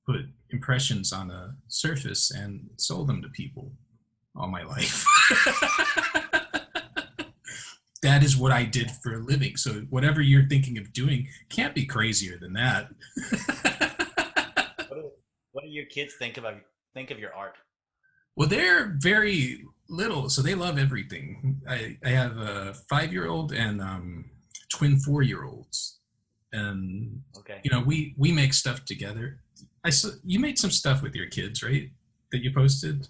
put impressions on a surface and sold them to people all my life. That is what I did for a living. So whatever you're thinking of doing can't be crazier than that. What do your kids think of your art? Well, they're very little, so they love everything. I have a 5-year-old and twin 4-year-olds, and Okay. we make stuff together. You made some stuff with your kids, right? That you posted.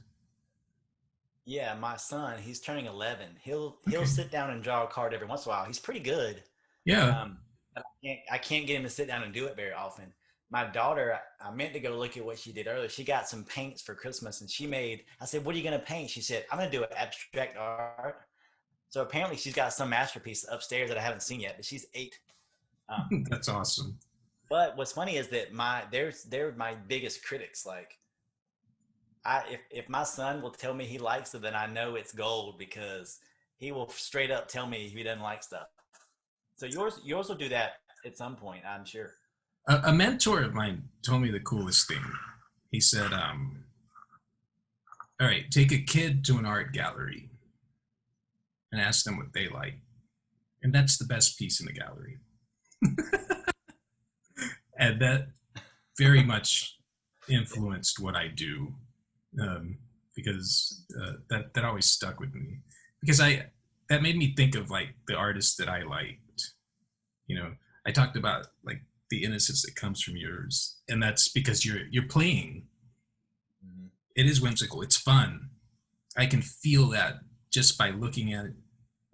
Yeah, my son, he's turning 11. He'll Okay. sit down and draw a card every once in a while. He's pretty good. Yeah. But I can't get him to sit down and do it very often. My daughter, I meant to go look at what she did earlier. She got some paints for Christmas, and I said, "What are you going to paint?" She said, "I'm going to do abstract art." So apparently she's got some masterpiece upstairs that I haven't seen yet, but she's 8. Um, That's awesome. but what's funny is that they're my biggest critics. Like if my son will tell me he likes it, then I know it's gold because he will straight up tell me if he doesn't like stuff. So yours will do that at some point, I'm sure. A mentor of mine told me the coolest thing. He said, all right, take a kid to an art gallery and ask them what they like. And that's the best piece in the gallery. And that very much influenced what I do, because that always stuck with me. Because that made me think of like the artists that I liked. I talked about like the innocence that comes from yours, and that's because you're playing. Mm-hmm. It is whimsical. It's fun. I can feel that just by looking at it,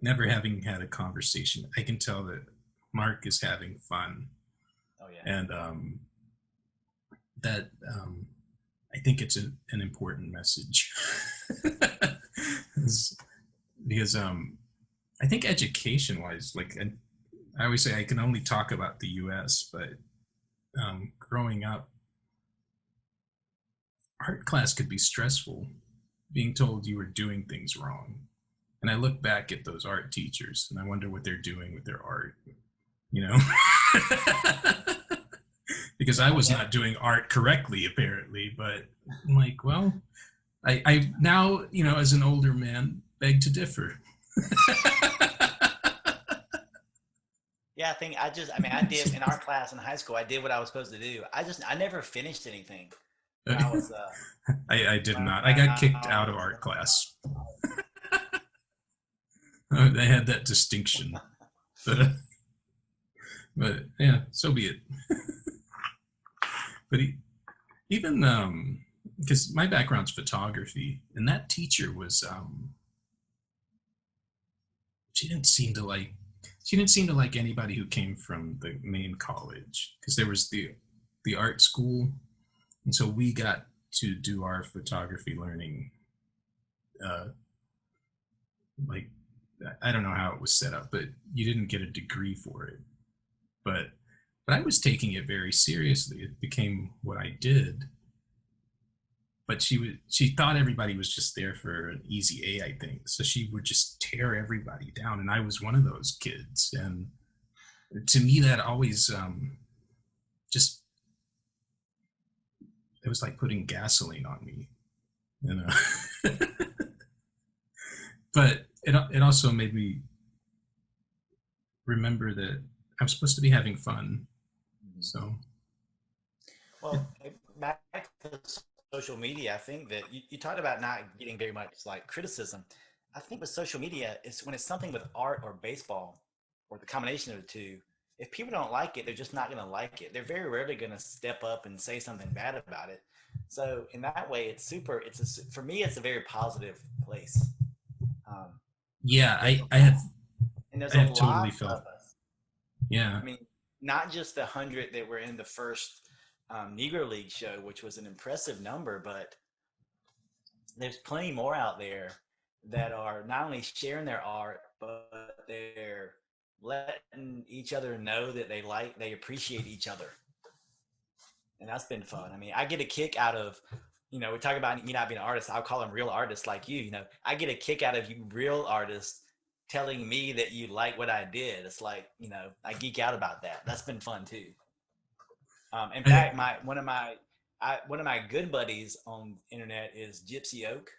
never having had a conversation. I can tell that Mark is having fun. Oh yeah. And that I think it's an important message. Because I think education wise, like I always say I can only talk about the US, but growing up, art class could be stressful, being told you were doing things wrong. And I look back at those art teachers and I wonder what they're doing with their art, because I was not doing art correctly, apparently, but I'm like, well, I now, as an older man, beg to differ. Yeah, I did in art class in high school. I did what I was supposed to do. I never finished anything. When I was I did when not. I got kicked I out of was art class. They had that distinction. But yeah, so be it. But even because my background's photography, and that teacher was she didn't seem to like anybody who came from the main college, because there was the art school, and so we got to do our photography learning like, I don't know how it was set up, but you didn't get a degree for it. But I was taking it very seriously. It became what I did. But she thought everybody was just there for an easy A, I think. So she would just tear everybody down, and I was one of those kids. And to me, that always just, it was like putting gasoline on me, But it also made me remember that I'm supposed to be having fun. So, well, back to social media. I think that you talked about not getting very much like criticism. I think with social media, it's when it's something with art or baseball or the combination of the two. If people don't like it, they're just not going to like it. They're very rarely going to step up and say something bad about it. So in that way, it's super. For me, it's a very positive place. yeah, There's I have and there's I a have totally lot felt. of us. Yeah, I mean, not just the 100 that were in the first Negro League show, which was an impressive number, but there's plenty more out there that are not only sharing their art, but they're letting each other know that they appreciate each other. And that's been fun. I mean, I get a kick out of, we talk about me not being an artist. I'll call them real artists like you. I get a kick out of you real artists telling me that you like what I did. It's like, I geek out about that. That's been fun too. In fact, one of my good buddies on the internet is Gypsy Oak.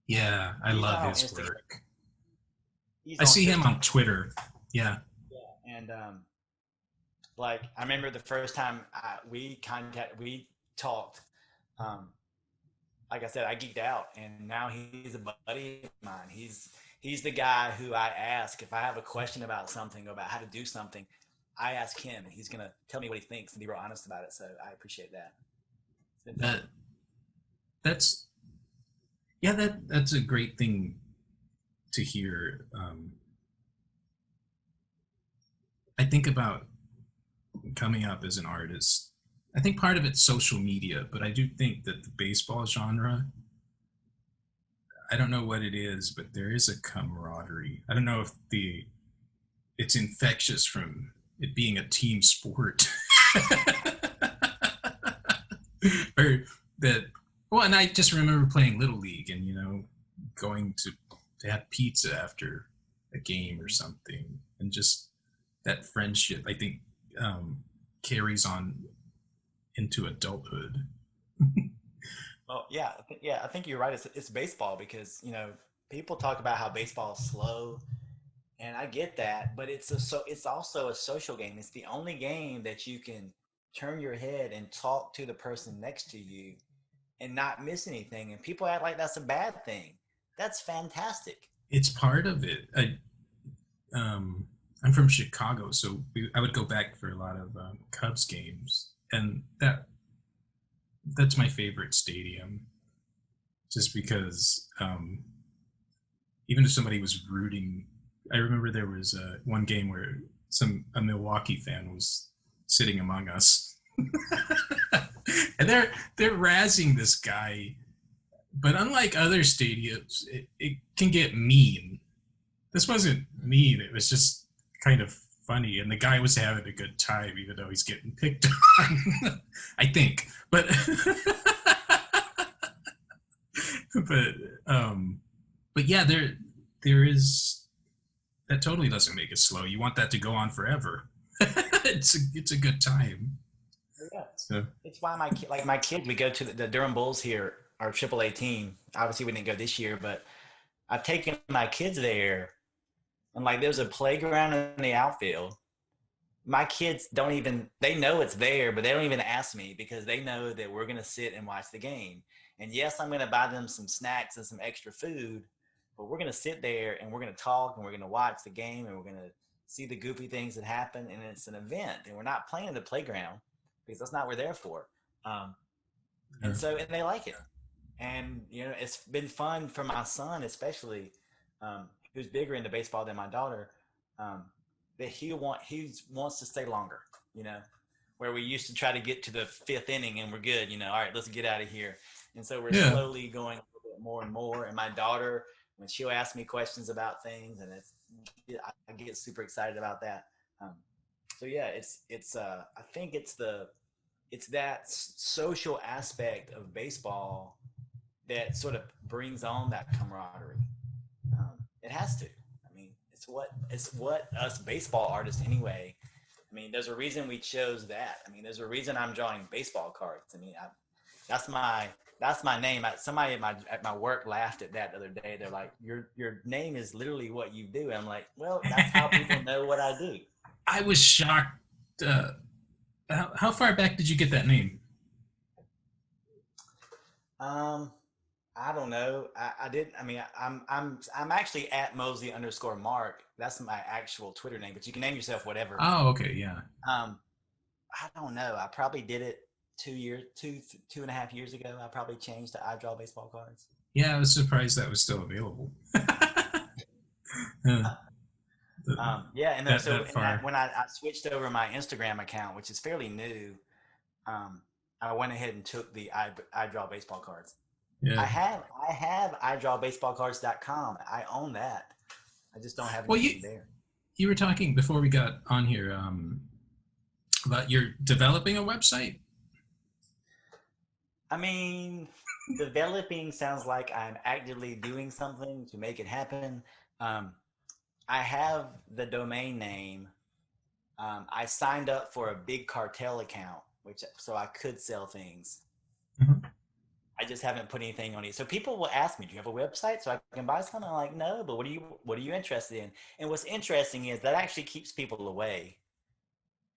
yeah, I He's love not on his Instagram. work. He's I on see him on TikTok. Twitter. Yeah. Yeah. And like I remember the first time we talked. Um, like I said, I geeked out, and now he's a buddy of mine. He's the guy who I ask if I have a question about something, about how to do something. I ask him, and he's gonna tell me what he thinks and be real honest about it. So I appreciate that. It's been fun. That that's yeah, that's a great thing to hear. I think about coming up as an artist. I think part of it's social media, but I do think that the baseball genre, I don't know what it is, but there is a camaraderie. I don't know if it's infectious from it being a team sport. Or that well, and I just remember playing Little League and going to have pizza after a game or something, and just that friendship I think carries on into adulthood. Well, yeah, I think you're right. It's baseball because people talk about how baseball is slow, and I get that, but it's also a social game. It's the only game that you can turn your head and talk to the person next to you and not miss anything. And people act like that's a bad thing. That's fantastic. It's part of it. I'm from Chicago, so I would go back for a lot of Cubs games, and that's my favorite stadium, just because even if somebody was rooting, I remember there was one game where a Milwaukee fan was sitting among us, and they're razzing this guy, but unlike other stadiums, it can get mean. This wasn't mean; it was just kind of funny, and the guy was having a good time, even though he's getting picked on. I think, but but but yeah, there is that totally doesn't make it slow. You want that to go on forever. It's a good time. Yeah, So it's why my kids, we go to the Durham Bulls here, our AAA team. Obviously, we didn't go this year, but I've taken my kids there, and like there's a playground in the outfield. My kids don't even, they know it's there, but they don't even ask me because they know that we're going to sit and watch the game. And yes, I'm going to buy them some snacks and some extra food, but we're going to sit there and we're going to talk and we're going to watch the game and we're going to see the goofy things that happen. And it's an event, and we're not playing in the playground because that's not what we're there for. Um, yeah. and they like it. And, it's been fun for my son, especially, who's bigger into baseball than my daughter. That he wants to stay longer, where we used to try to get to the fifth inning and we're good, all right, let's get out of here. And so we're Yeah. slowly going a little bit more and more. And my daughter, when she'll ask me questions about things, and I get super excited about that. So yeah, I think it's that social aspect of baseball that sort of brings on that camaraderie. It has to. I mean, it's what us baseball artists anyway. I mean, there's a reason we chose that. I mean, there's a reason I'm drawing baseball cards. I mean, that's my name. Somebody at my work laughed at that the other day. They're like, your name is literally what you do. I'm like, well, that's how people know what I do. I was shocked. How far back did you get that name? Um, I don't know. I didn't. I mean, I'm actually at Mosley_Mark. That's my actual Twitter name. But you can name yourself whatever. Oh, okay, yeah. Um, I don't know. I probably did it 2.5 years ago. I probably changed to I Draw Baseball Cards. Yeah, I was surprised that was still available. Yeah, Yeah, and then, so that far. when I switched over my Instagram account, which is fairly new, I went ahead and took the I Draw Baseball Cards. Yeah. I have idrawbaseballcards.com. I own that. I just don't have Well, anything there. you were talking before we got on here about you're developing a website. I mean, developing sounds like I'm actively doing something to make it happen. I have the domain name. I signed up for a big cartel account, so I could sell things. Mhm. I just haven't put anything on it. So people will ask me, "Do you have a website so I can buy something?" I'm like, "No, but what are you interested in?" And what's interesting is that actually keeps people away.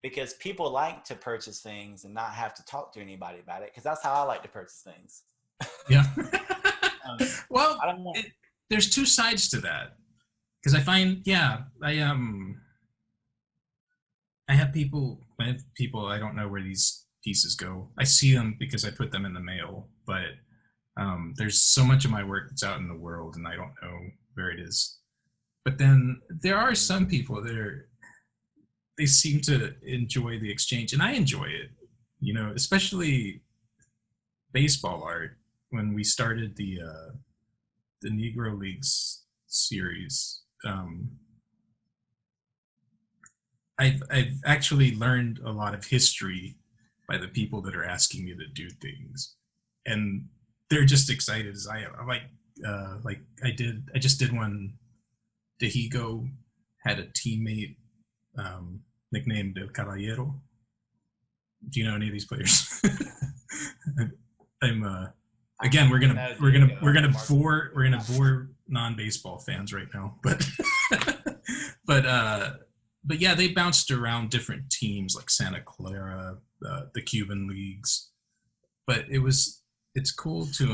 because people like to purchase things and not have to talk to anybody about it. Because that's how I like to purchase things. Yeah. Um, Well, I don't know. there's two sides to that, because I find, yeah, I have people. I don't know where these pieces go. I see them because I put them in the mail, but there's so much of my work that's out in the world, and I don't know where it is. But then there are some people that they seem to enjoy the exchange, and I enjoy it. Especially baseball art. When we started the Negro Leagues series, I've actually learned a lot of history by the people that are asking me to do things, and they're just excited as I am. I'm like I just did one. Dahigo had a teammate nicknamed El Caballero. Do you know any of these players? I'm again we're gonna bore non-baseball fans right now, but but yeah, they bounced around different teams like Santa Clara, the Cuban leagues, but it's cool to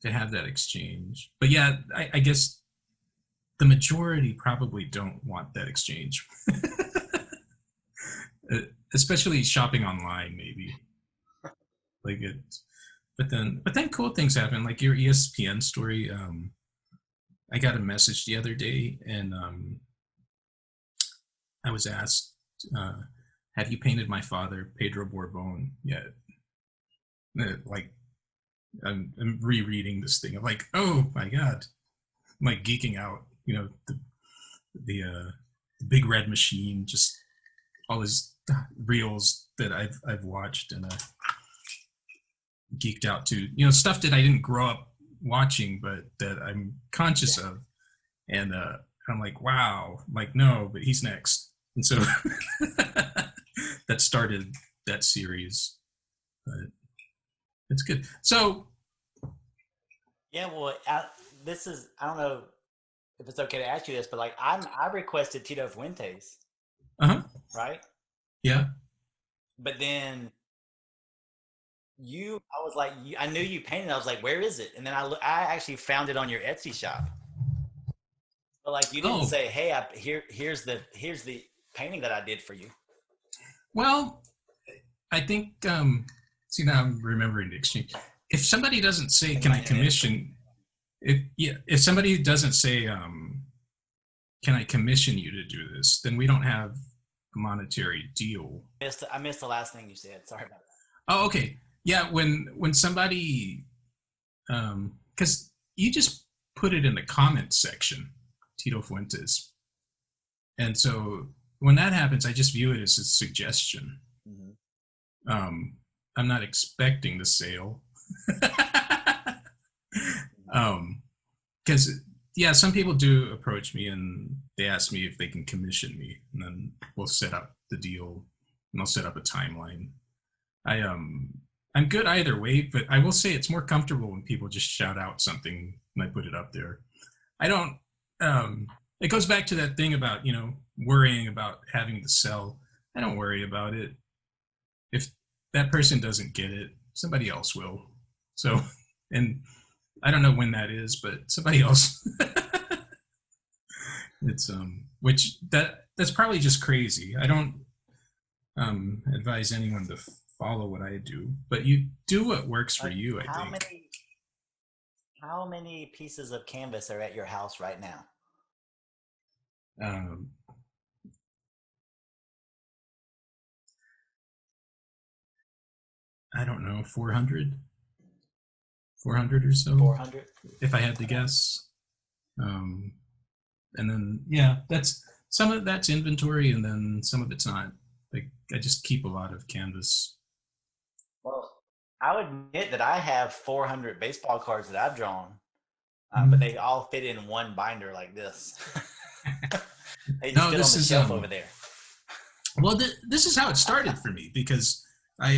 have that exchange. But yeah, I guess the majority probably don't want that exchange, especially shopping online, maybe. Like it, but then cool things happen. Like your ESPN story. I got a message the other day, and I was asked, "Have you painted my father, Pedro Borbon, yet?" Like, I'm rereading this thing. I'm like, oh my god, I'm like geeking out. The Big Red Machine, just all these reels that I've watched and geeked out to. Stuff that I didn't grow up watching, but that I'm conscious of, and I'm like, wow, I'm like, no, but he's next, and so that started that series. But it's good. So Yeah, well, I don't know if it's okay to ask you this, but like I requested Tito Fuentes, right? Yeah. But then I was like, I knew you painted. I was like, where is it? And then I actually found it on your Etsy shop. But like, you didn't say, hey, here's the painting that I did for you. Well, I think see, now I'm remembering the exchange. If somebody doesn't say, can I commission? If somebody doesn't say, can I commission you to do this, then we don't have a monetary deal. I missed the last thing you said. Sorry about that. Oh, okay. Yeah, when somebody, because you just put it in the comments section, Tito Fuentes. And so when that happens, I just view it as a suggestion. Mm-hmm. I'm not expecting the sale. Because yeah, some people do approach me and they ask me if they can commission me, and then we'll set up the deal and I'll set up a timeline. I'm good either way, but I will say it's more comfortable when people just shout out something and I put it up there. I don't it goes back to that thing about, worrying about having to sell. I don't worry about it. If that person doesn't get it, somebody else will. So, and I don't know when that is, but somebody else. It's which that's probably just crazy. I don't advise anyone to follow what I do, but you do what works for you, I think. How many pieces of canvas are at your house right now? I don't know, 400 or so. 400? If I had to guess. And then, yeah, some of that's inventory, and then some of it's not. Like, I just keep a lot of canvas. Well, I would admit that I have 400 baseball cards that I've drawn, but they all fit in one binder like this. They just fit on the shelf over there. Well, this is how it started for me, because I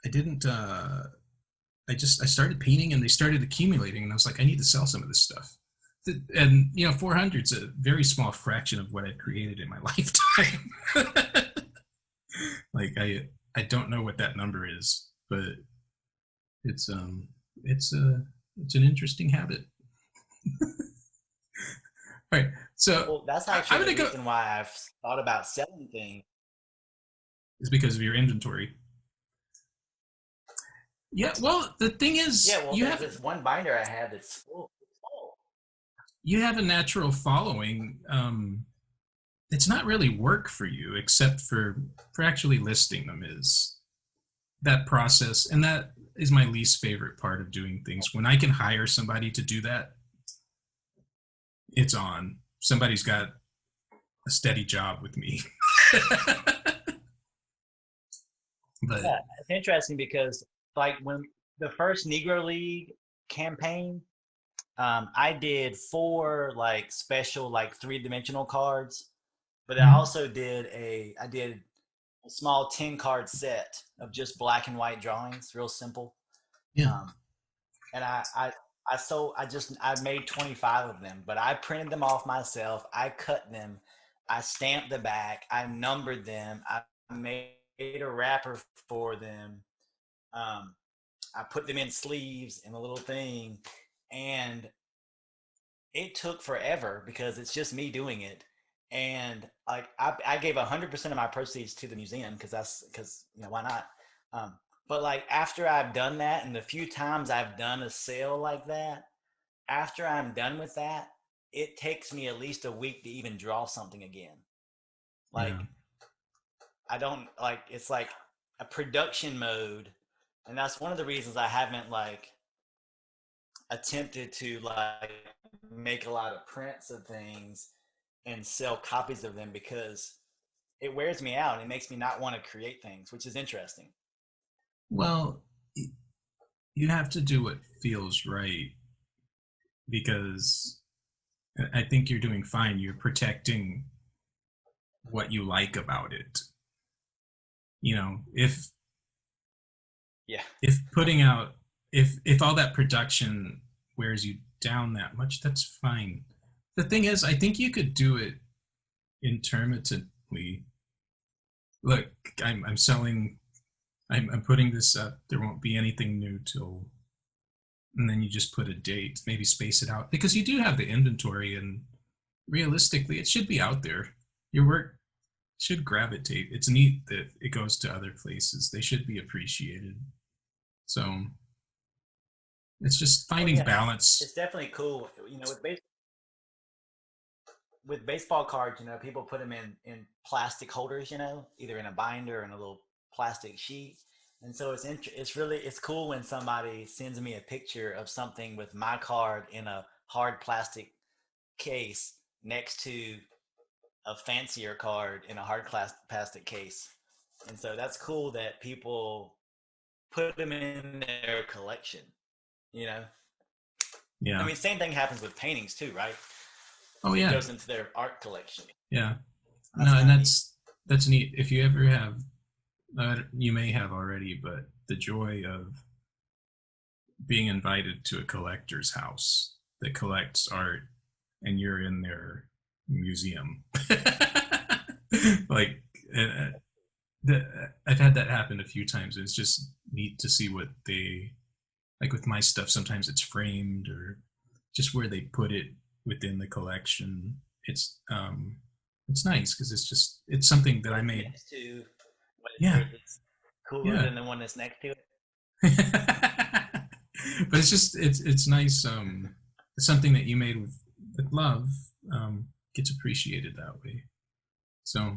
didn't. I started painting, and they started accumulating, and I was like, I need to sell some of this stuff. And 400's a very small fraction of what I've created in my lifetime. Like I don't know what that number is, but it's it's an interesting habit. All right, so Well, that's I'm actually gonna the go. reason why I've thought about selling things. Is because of your inventory. Yeah, well, the thing is, Yeah, well, there's this one binder I have that's full. It's full. you have a natural following. It's not really work for you, except for actually listing them is that process, and that is my least favorite part of doing things. When I can hire somebody to do that, it's on. Somebody's got a steady job with me. But Yeah, it's interesting because like when the first Negro League campaign, I did 4 like special like 3-dimensional cards, but I did a small 10 card set of just black and white drawings, real simple. yeah, Um, and I made 25 of them, but I printed them off myself. I cut them, I stamped the back, I numbered them, I made a wrapper for them. Um, I put them in sleeves in a little thing, and it took forever because it's just me doing it. And like I gave 100% of my proceeds to the museum because why not? Um, but like after I've done that, and the few times I've done a sale like that, after I'm done with that, it takes me at least a week to even draw something again. yeah. Like I don't like it's like a production mode, and that's one of the reasons I haven't like attempted to like make a lot of prints of things and sell copies of them because it wears me out and it makes me not want to create things, which is interesting. Well, you have to do what feels right because I think you're doing fine. You're protecting what you like about it. If Yeah. putting out if all that production wears you down that much, that's fine. The thing is, I think you could do it intermittently. Look, I'm selling. I'm putting this up. There won't be anything new till, and then you just put a date. Maybe space it out because you do have the inventory, and realistically, it should be out there. Your work should gravitate. It's neat that it goes to other places. They should be appreciated. So it's just Oh finding yeah, it's balance. definitely cool. With baseball cards, people put them in plastic holders, either in a binder or in a little plastic sheet. And so it's cool when somebody sends me a picture of something with my card in a hard plastic case next to a fancier card in a hard plastic case. And so that's cool that people put them in their collection, you know? I Yeah. mean, same thing happens with paintings too, right? Oh It yeah. goes into their art collection. Yeah. That's No, and kind of neat. that's neat. If you ever have, you may have already, but the joy of being invited to a collector's house that collects art, and you're in their museum, like uh, I've had that happen a few times. It's just neat to see what they like with my stuff. Sometimes it's framed or just where they put it within the collection. It's nice because it's something that What I it's made. next to, Yeah, it's cooler yeah. than the one that's next to it. But it's nice. It's something that you made with love. Gets appreciated that way. So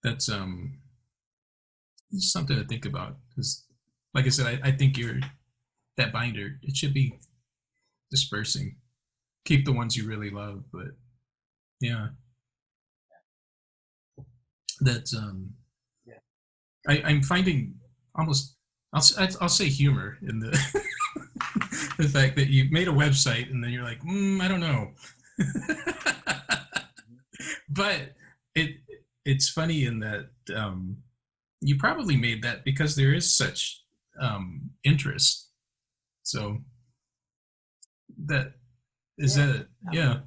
that's just something to think about. Because, like I said, I think you're that binder. It should be dispersing. Keep the ones you really love, but yeah, that's Yeah. I'm finding almost I'll say humor in the the fact that you made a website and then you're like, I don't know. But it's funny in that you probably made that because there is such interest. So that Is Yeah, that I yeah,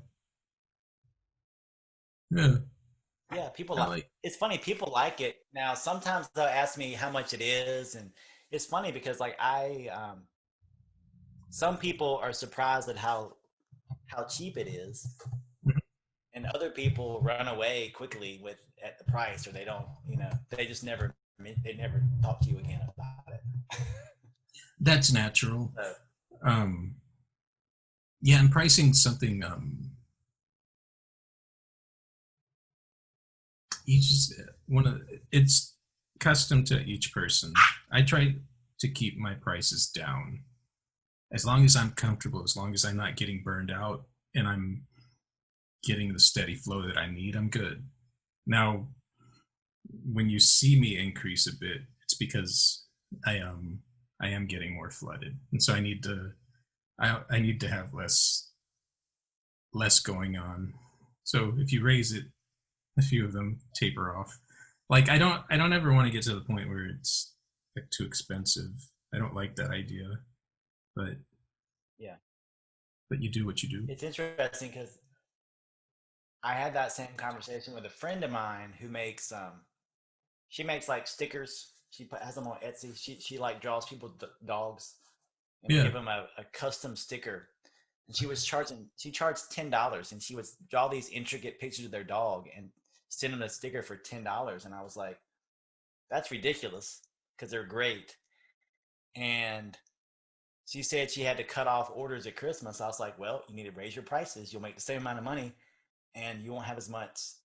mean, yeah. yeah, people I like. like It's funny, people like it. Now, sometimes they'll ask me how much it is, and it's funny because like some people are surprised at how cheap it is, and other people run away quickly with at the price, or they don't, they just never talk to you again about it. that's natural. So Um, yeah, and pricing something you just want to. It's custom to each person. I try to keep my prices down as long as I'm comfortable, as long as I'm not getting burned out, and I'm getting the steady flow that I need. I'm good. Now, when you see me increase a bit, it's because I am getting more flooded, and so I need to have less going on. So if you raise it, a few of them taper off. Like I don't ever want to get to the point where it's like too expensive. I don't like that idea. But yeah, you do what you do. it's interesting because I had that same conversation with a friend of mine who makes she makes like stickers. Has them on Etsy. She like draws people dogs and Yeah. give them a custom sticker. And she charged $10, and she would draw these intricate pictures of their dog and send them a sticker for $10. And I was like, that's ridiculous because they're great. And she said she had to cut off orders at Christmas. I was like, well, you need to raise your prices. You'll make the same amount of money and you won't have as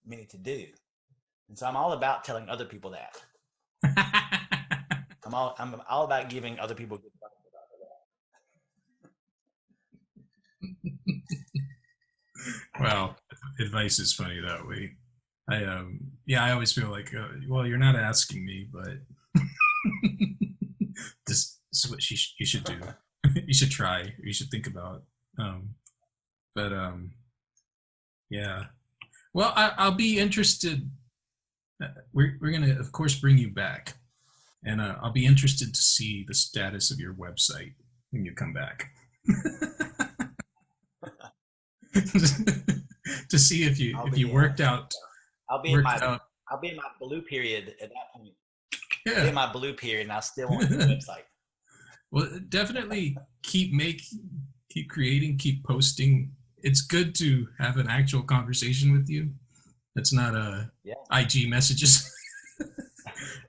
many to do. And so I'm all about telling other people that. I'm all about giving other people good advice about that. Well, advice is funny that way. Yeah, I always feel like well, you're not asking me, but this is what you should do. You should try. You should think about. But yeah. Well, I'll be interested. We're gonna, of course, bring you back, and I'll be interested to see the status of your website when you come back. To see if you worked out. I'll be in my blue period at that point. Yeah. I'll be in my blue period, and I still want the website. Well, definitely keep creating, keep posting. It's good to have an actual conversation with you. It's not IG messages.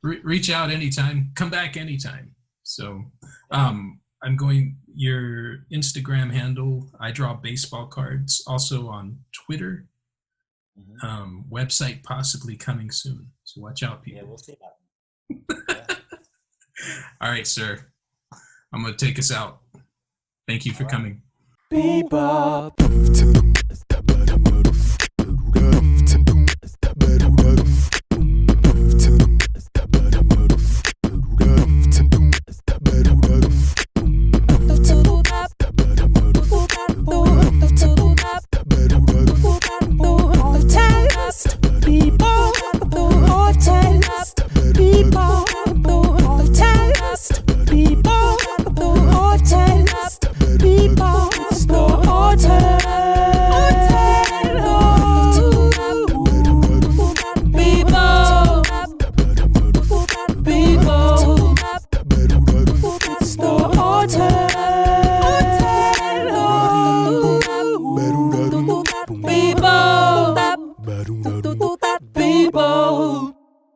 Reach out anytime. Come back anytime. So, I'm going your Instagram handle. I draw baseball cards. Also on Twitter. Mm-hmm. Website possibly coming soon. So watch out, people. Yeah, we'll see that. Yeah. All right, sir. I'm going to take us out. Thank you for coming. Bebop. Bebop.